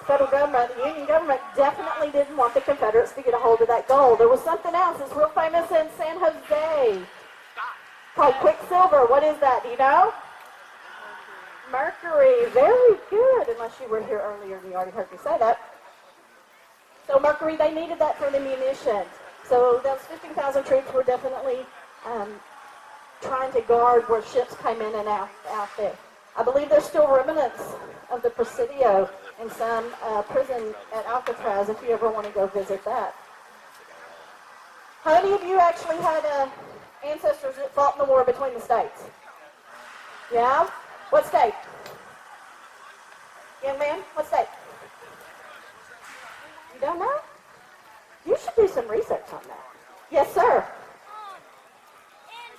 federal government, the Union government, definitely didn't want the Confederates to get a hold of that gold. There was something else that's real famous in San Jose called Quicksilver. What is that? Do you know? Mercury. Very good. Unless you were here earlier and you already heard me say that. So mercury, they needed that for the munitions. So those 15,000 troops were definitely trying to guard where ships came in and out there. I believe there's still remnants of the Presidio in some prison at Alcatraz if you ever want to go visit that. How many of you actually had ancestors that fought in the war between the states? Yeah? What state? Young man, what state? You don't know? You should do some research on that. Yes, sir. In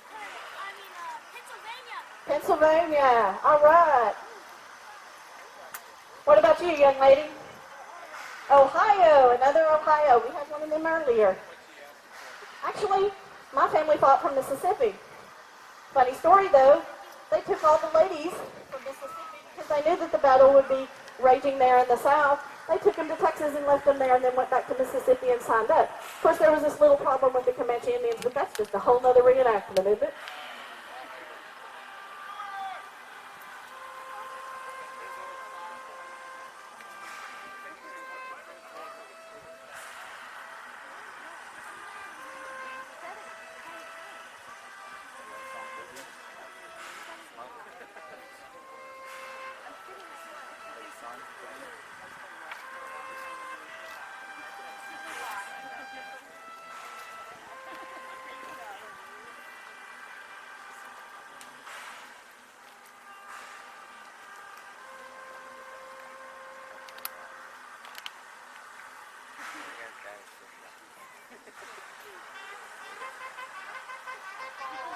Pennsylvania, Pennsylvania. All right. What about you, young lady? Ohio, another Ohio. We had one of them earlier. Actually, my family fought from Mississippi. Funny story, though. They took all the ladies from Mississippi because they knew that the battle would be raging there in the South. They took them to Texas and left them there and then went back to Mississippi and signed up. Of course, there was this little problem with the Comanche Indians, but that's just a whole other reenactment, isn't it?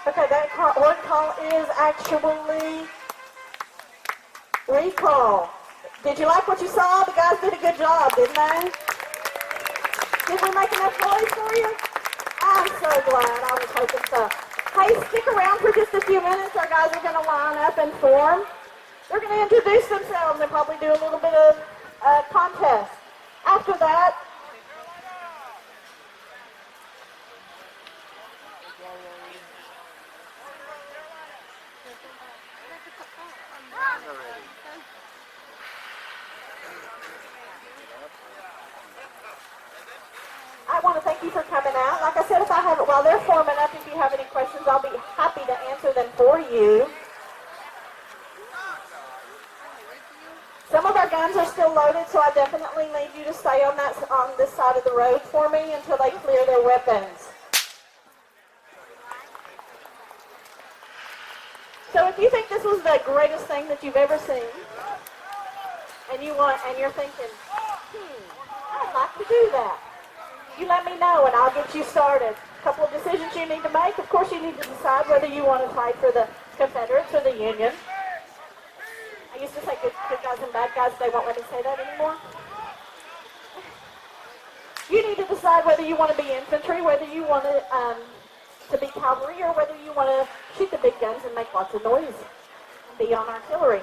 Okay, that word call is actually recall. Did you like what you saw? The guys did a good job, didn't they? Did we make enough noise for you? I'm so glad. I was hoping so. Hey, stick around for just a few minutes. Our guys are going to line up and form. They're going to introduce themselves and probably do a little bit of contest. After that, I want to thank you for coming out. Like I said, if I have it while they're forming up, if you have any questions, I'll be happy to answer them for you. Some of our guns are still loaded, so I definitely need you to stay on this side of the road for me until they clear their weapons. So if you think this was the greatest thing that you've ever seen, and you're thinking, I'd like to do that, you let me know and I'll get you started. A couple of decisions you need to make. Of course, you need to decide whether you want to fight for the Confederates or the Union. I used to say good guys and bad guys. They won't let me say that anymore. You need to decide whether you want to be infantry, whether you want to be cavalry, or whether you want to shoot the big guns and make lots of noise and be on artillery.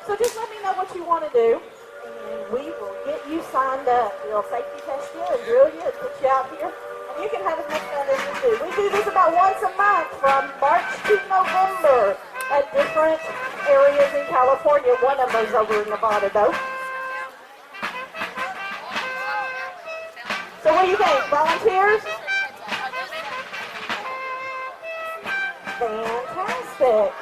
So just let me know what you want to do, and we will get you signed up. We'll safety test you and drill you and put you out here, and you can have as much fun as you do. We do this about once a month from March to November at different areas in California. One of them's over in Nevada, though. So what do you think? Volunteers? Fantastic.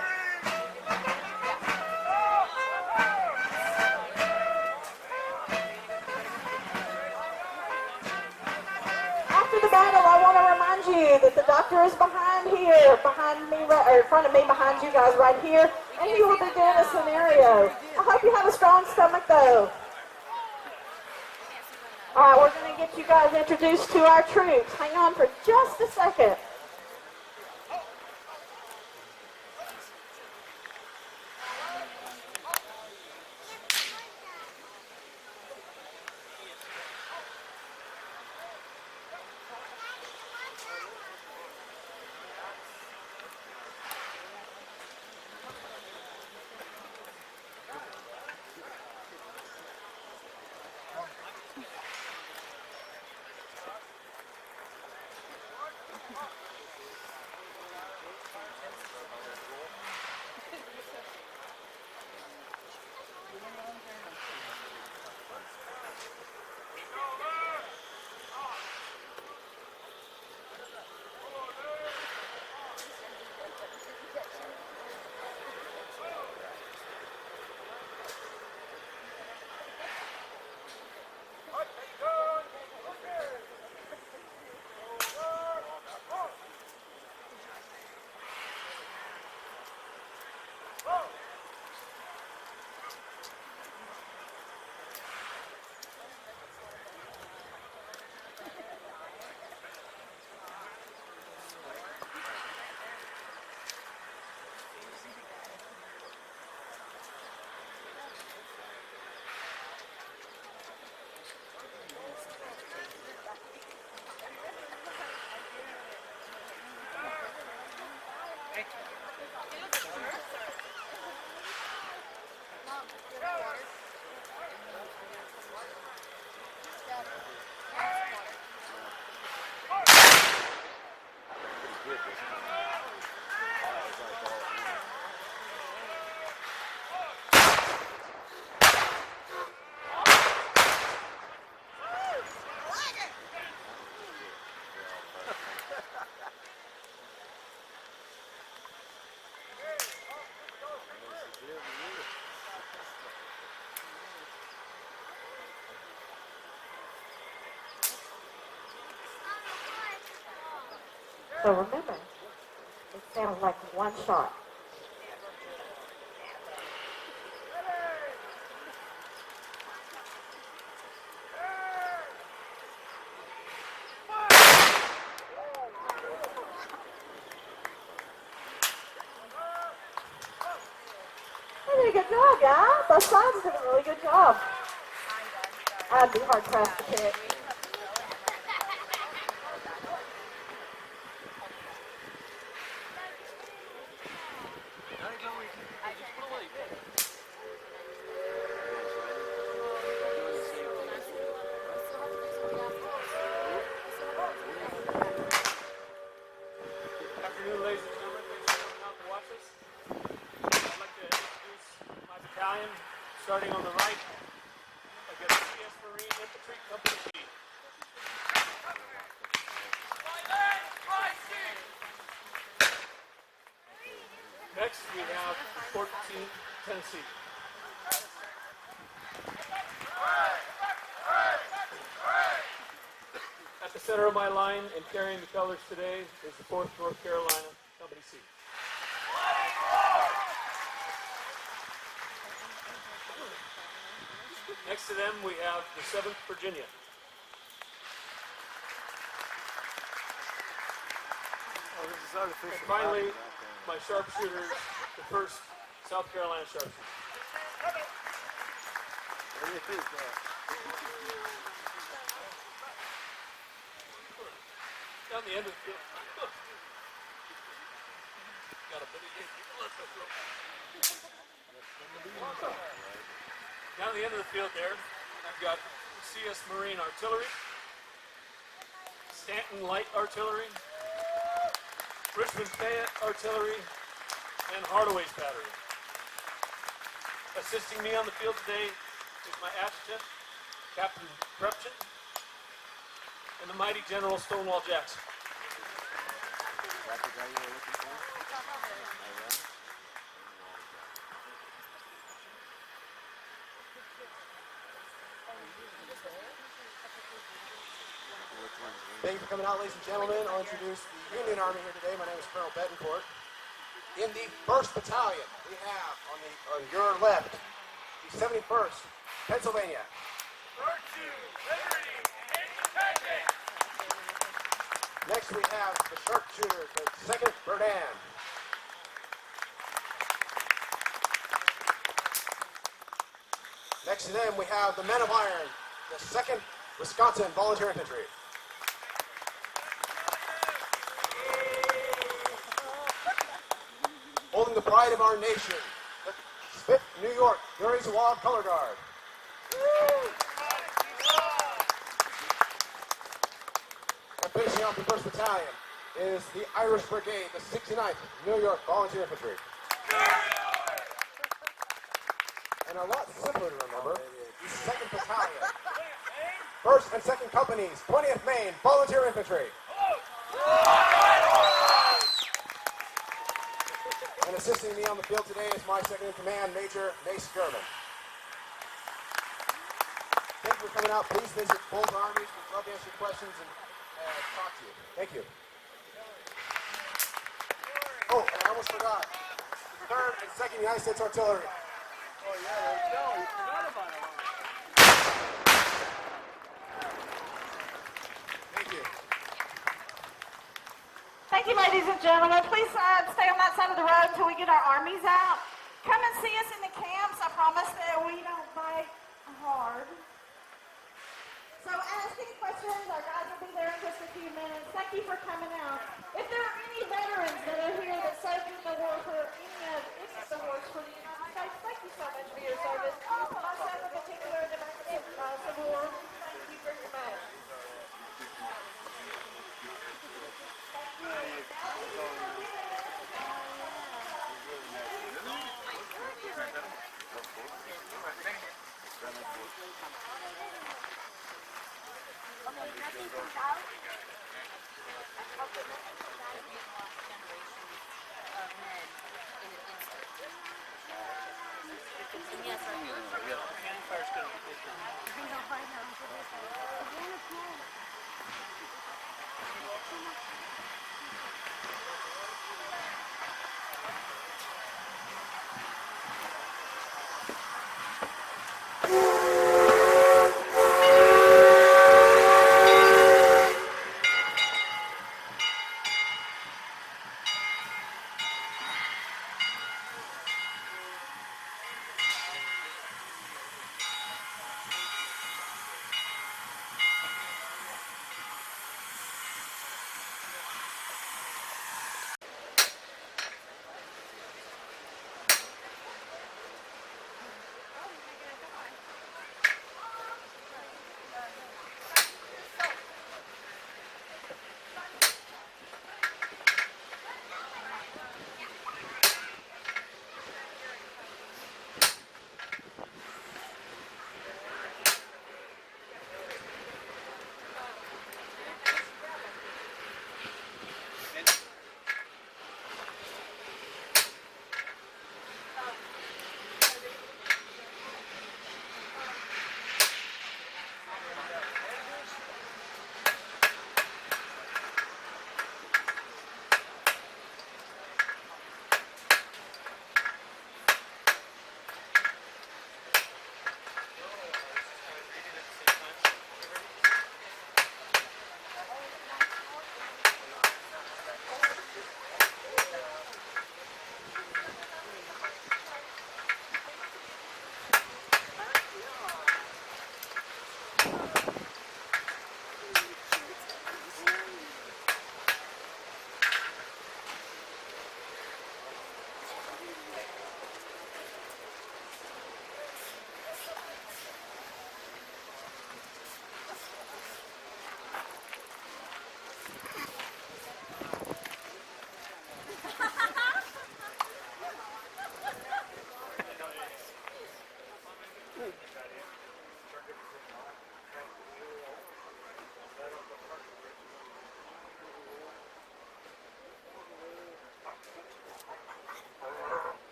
After the battle, I want to remind you that the doctor is behind here, behind me, or in front of me, behind you guys right here, and he will be doing a scenario. I hope you have a strong stomach, though. All right, we're going to get you guys introduced to our troops. Hang on for just a second. So remember, it sounds like one shot. You did a good job, guys. Both sides did a really good job. I'd be hard pressed to pick. Afternoon, ladies and gentlemen. Thanks for coming out to watch us. I'd like to introduce my battalion. Starting on the right, I've got the CS Marine Infantry Company B. Next, we have 14th Tennessee. At the center of my line and carrying the colors today is the 4th North Carolina Company C. Next to them, we have the 7th Virginia. Oh, this is artificial. And finally, my sharpshooters, the 1st South Carolina sharpshooters. What do you think? Down the end of the field. Got a bit of Down the end of the field there, I've got CS Marine Artillery, Stanton Light Artillery, Richmond Fayette Artillery, and Hardaway's Battery. Assisting me on the field today is my adjutant, Captain Krupchen, and the mighty General Stonewall Jackson. That the guy you were looking for? Thank you for coming out, ladies and gentlemen. I'll introduce the Union Army here today. My name is Colonel Betancourt. In the 1st Battalion, we have on your left, the 71st Pennsylvania. Next we have the sharpshooters, the 2nd Verdun. Next to them we have the Men of Iron, the 2nd Wisconsin Volunteer Infantry. Holding the pride of our nation, the 5th New York Furies of Wild Color Guard. And finishing off the 1st Battalion is the Irish Brigade, the 69th New York Volunteer Infantry. And a lot simpler to remember, the 2nd Battalion, 1st and 2nd Companies, 20th Maine Volunteer Infantry. And assisting me on the field today is my second-in-command, Major Mace German. Thank you for coming out. Please visit both armies. We'd love to answer your questions and talk to you. Thank you. Oh, and I almost forgot. 3rd and 2nd United States Artillery. Oh, yeah, there you go. You forgot about it. Thank you. Thank you, ladies and gentlemen. Please stay on that side of the road until we get our armies out. Come and see us in the camps. I promise that we don't bite hard. So ask any questions. Our guys will be there in just a few minutes. Thank you for coming out. If there are any veterans that are here that served in the war for any of the wars for the United States, thank you so much for your service. Myself in particular, the Civil War, thank you very much. Thank you. nothing comes out. I hope that nothing comes out. We've lost generations of men in an instant. And yes, our first Cannon fire's going to be done. I know, I know. Savannah Pool.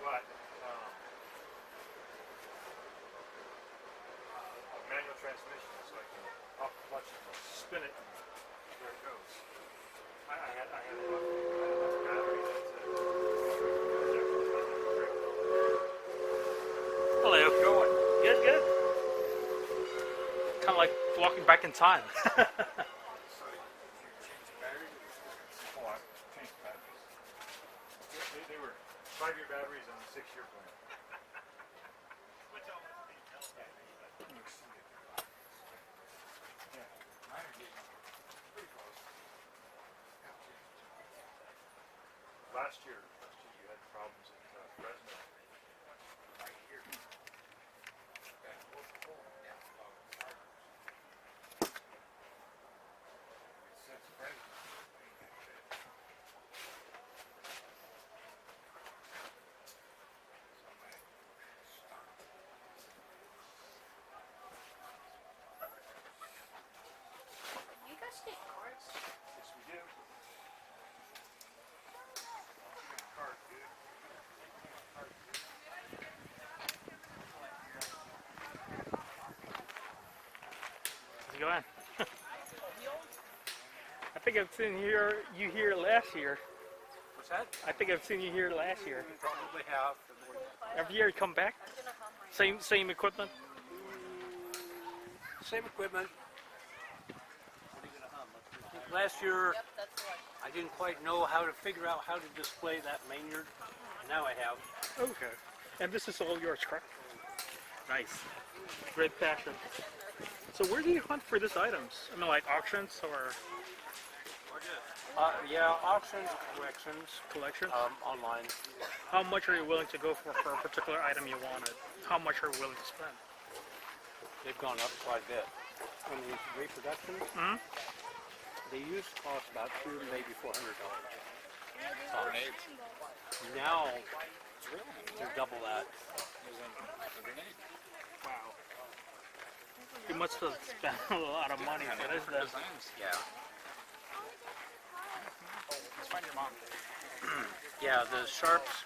But manual transmission, so I can off the clutch and spin it. There it goes. I had enough battery. Hello. Going. Good, good. Kind of like walking back in time. Oh, I changed batteries. They were 5-year batteries on a 6-year plan. Yeah, mine are getting pretty close. Last year you had problems at Fresno. Right here. Since Fresno. You guys take cards? Yes, we do. Card, dude. How's it going? I think I've seen you here last year. What's that? I think I've seen you here last year. Probably have. Every year you come back? Same equipment? Same equipment. Last year, I didn't quite know how to figure out how to display that maynard. Now I have. Okay. And this is all yours, correct? Nice. Great passion. So where do you hunt for these items? I mean, like auctions or? Yeah, auctions, Collections? online. How much are you willing to go for a particular item you wanted? How much are you willing to spend? They've gone up quite a bit. On these reproductions, Hmm? they used to cost about $200, maybe $400. Grenades. Now they're double that. Wow. You must have spent a lot of money for this then. Yeah. Let's find your mom. Yeah, the Sharps,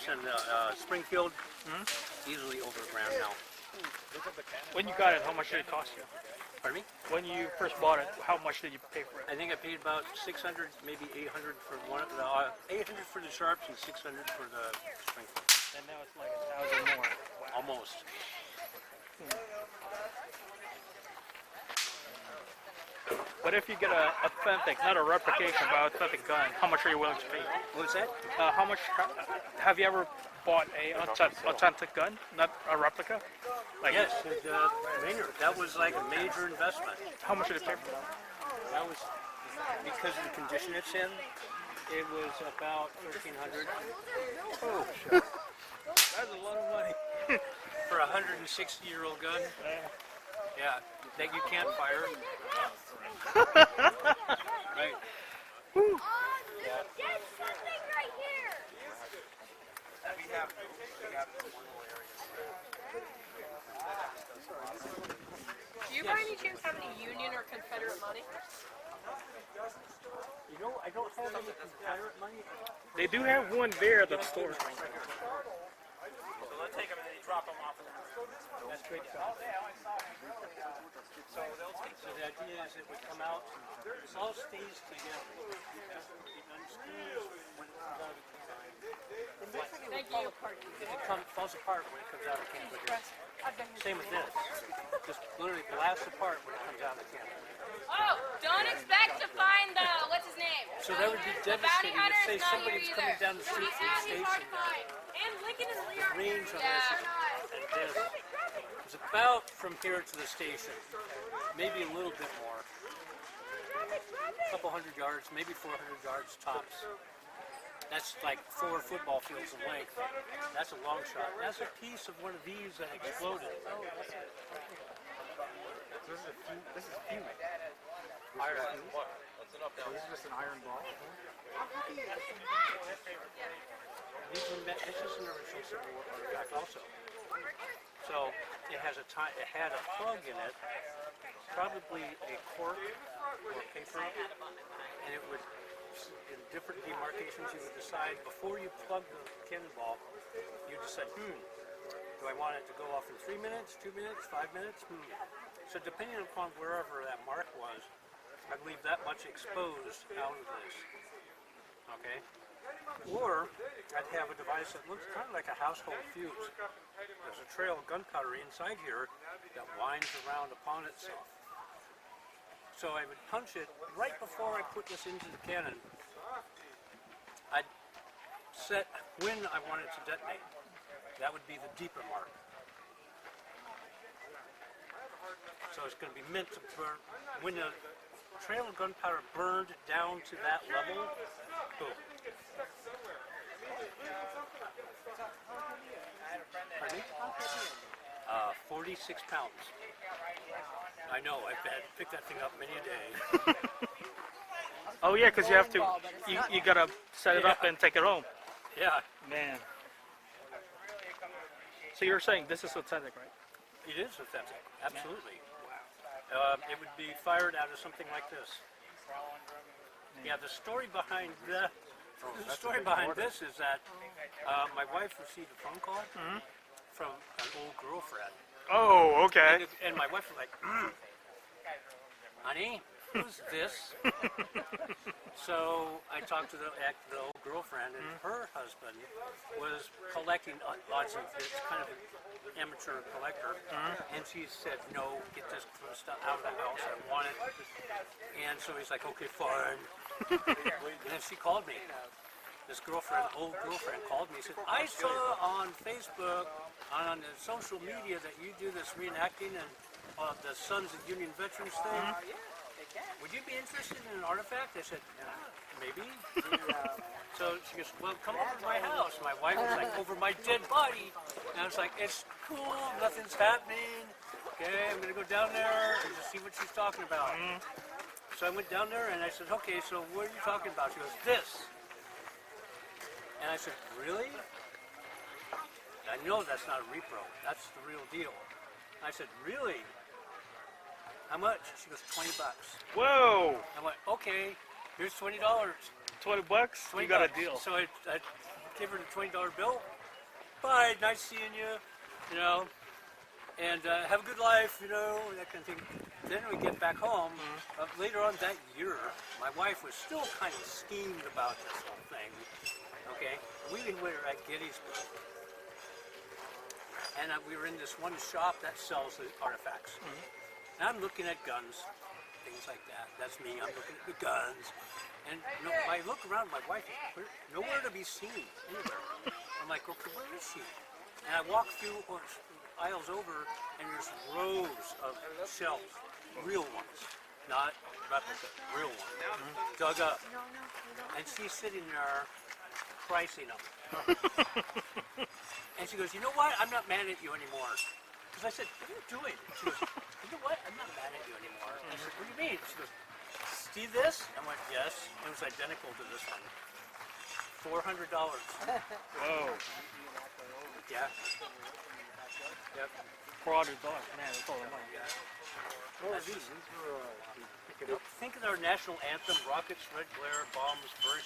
and Springfield, easily over a grand now. When you got it, how much did it cost you? Pardon me? When you first bought it, how much did you pay for it? I think I paid about 600, maybe 800 for one. 800 for the Sharps and 600 for the Springfield. And now it's like 1,000 more. Almost. But if you get a authentic, not a replication, but authentic gun, how much are you willing to pay? What's that? How much? Have you ever bought a authentic gun, not a replica? Like Yes, Maynard. That was like a major investment. How much did it pay for that? That was because of the condition it's in. It was about $1,300. Oh, shit. That's a lot of money. For a 160-year-old gun. Yeah, that you can't fire. Right. There's something right here. Do you by any chance have any Union or Confederate money? You know, I don't have any Confederate money. They do have one there at the store. So they'll take them and then you drop them off. That's great stuff. So the idea is it would come out, it all stays together. It unscrews when it comes out of the can. Thank you. It falls apart when it comes out of the can. Same with this. Just literally blasts apart when it comes out of the can. Oh, don't expect to find the, what's his name? So that would be The bounty devastating to hunter say is not somebody's here coming either. down the street from the He's hard station. to find. And Lincoln is Leon. Range on this and this. It's about from here to the station. Maybe a little bit more. A couple hundred yards, maybe 400 yards tops. That's like 4 football fields in length. That's a long shot. That's a piece of one of these that exploded. This is huge. Iron. That's enough now. This is just an iron ball. This is an original Civil War artifact also. So it has it had a plug in it, probably a cork or paper, and it would, in different demarcations, you would decide before you plug the cannonball, you decide, do I want it to go off in 3 minutes, 2 minutes, 5 minutes? So depending upon wherever that mark was, I'd leave that much exposed out of this. Okay? Or I'd have a device that looks kind of like a household fuse. There's a trail of gunpowder inside here that winds around upon itself. So I would punch it right before I put this into the cannon. I'd set when I want it to detonate. That would be the deeper mark. So it's going to be meant to burn. When the trail of gunpowder burned down to that level, boom. Pardon me? 46 pounds. I know, I've picked that thing up many a day. Oh yeah, because you have to, you gotta set it up and take it home. Yeah. Man. So you're saying this is authentic, right? It is authentic, absolutely. It would be fired out of something like this. Yeah, the story behind this is that my wife received a phone call from an old girlfriend. Oh, okay. And my wife was like, honey, who's this? So I talked to the old girlfriend, and her husband was collecting lots of this, kind of an amateur collector. And she said, no, get this stuff out of the house, I want it. And so he's like, okay, fine. And then she called me. This girlfriend, old girlfriend, called me and said, I saw on Facebook, on the social media, that you do this reenacting and the Sons of Union Veterans thing. Would you be interested in an artifact? I said, maybe. So she goes, well, come over to my house. My wife was like, over my dead body. And I was like, it's cool, nothing's happening. Okay, I'm going to go down there and just see what she's talking about. so I went down there and I said, okay, so what are you talking about? She goes, this. And I said, really? I know that's not a repro. That's the real deal. I said, really? How much? She goes, $20. Whoa! I went, okay, here's $20. $20? You got a deal. So I gave her the $20 bill. Bye, nice seeing you, you know, and have a good life, you know, that kind of thing. Then we get back home. Later on that year, my wife was still kind of schemed about this whole thing. Okay, we were at Gettysburg, and we were in this one shop that sells the artifacts. And I'm looking at guns, things like that. That's me. I'm looking at the guns, and I look around. My wife is nowhere to be seen anywhere. I'm like, okay, where is she? And I walk through aisles over, and there's rows of shells, real ones, not replica, real ones, dug up. And she's sitting there pricing them. And she goes, you know what? I'm not mad at you anymore. Because I said, what are you doing? She goes, you know what? I'm not mad at you anymore. I said, what do you mean? She goes, see this? I went, yes. It was identical to this one. $400. Whoa. Yeah. Yep. $400. Man, that's all the money. Think of our national anthem, rockets, red glare, bombs, burst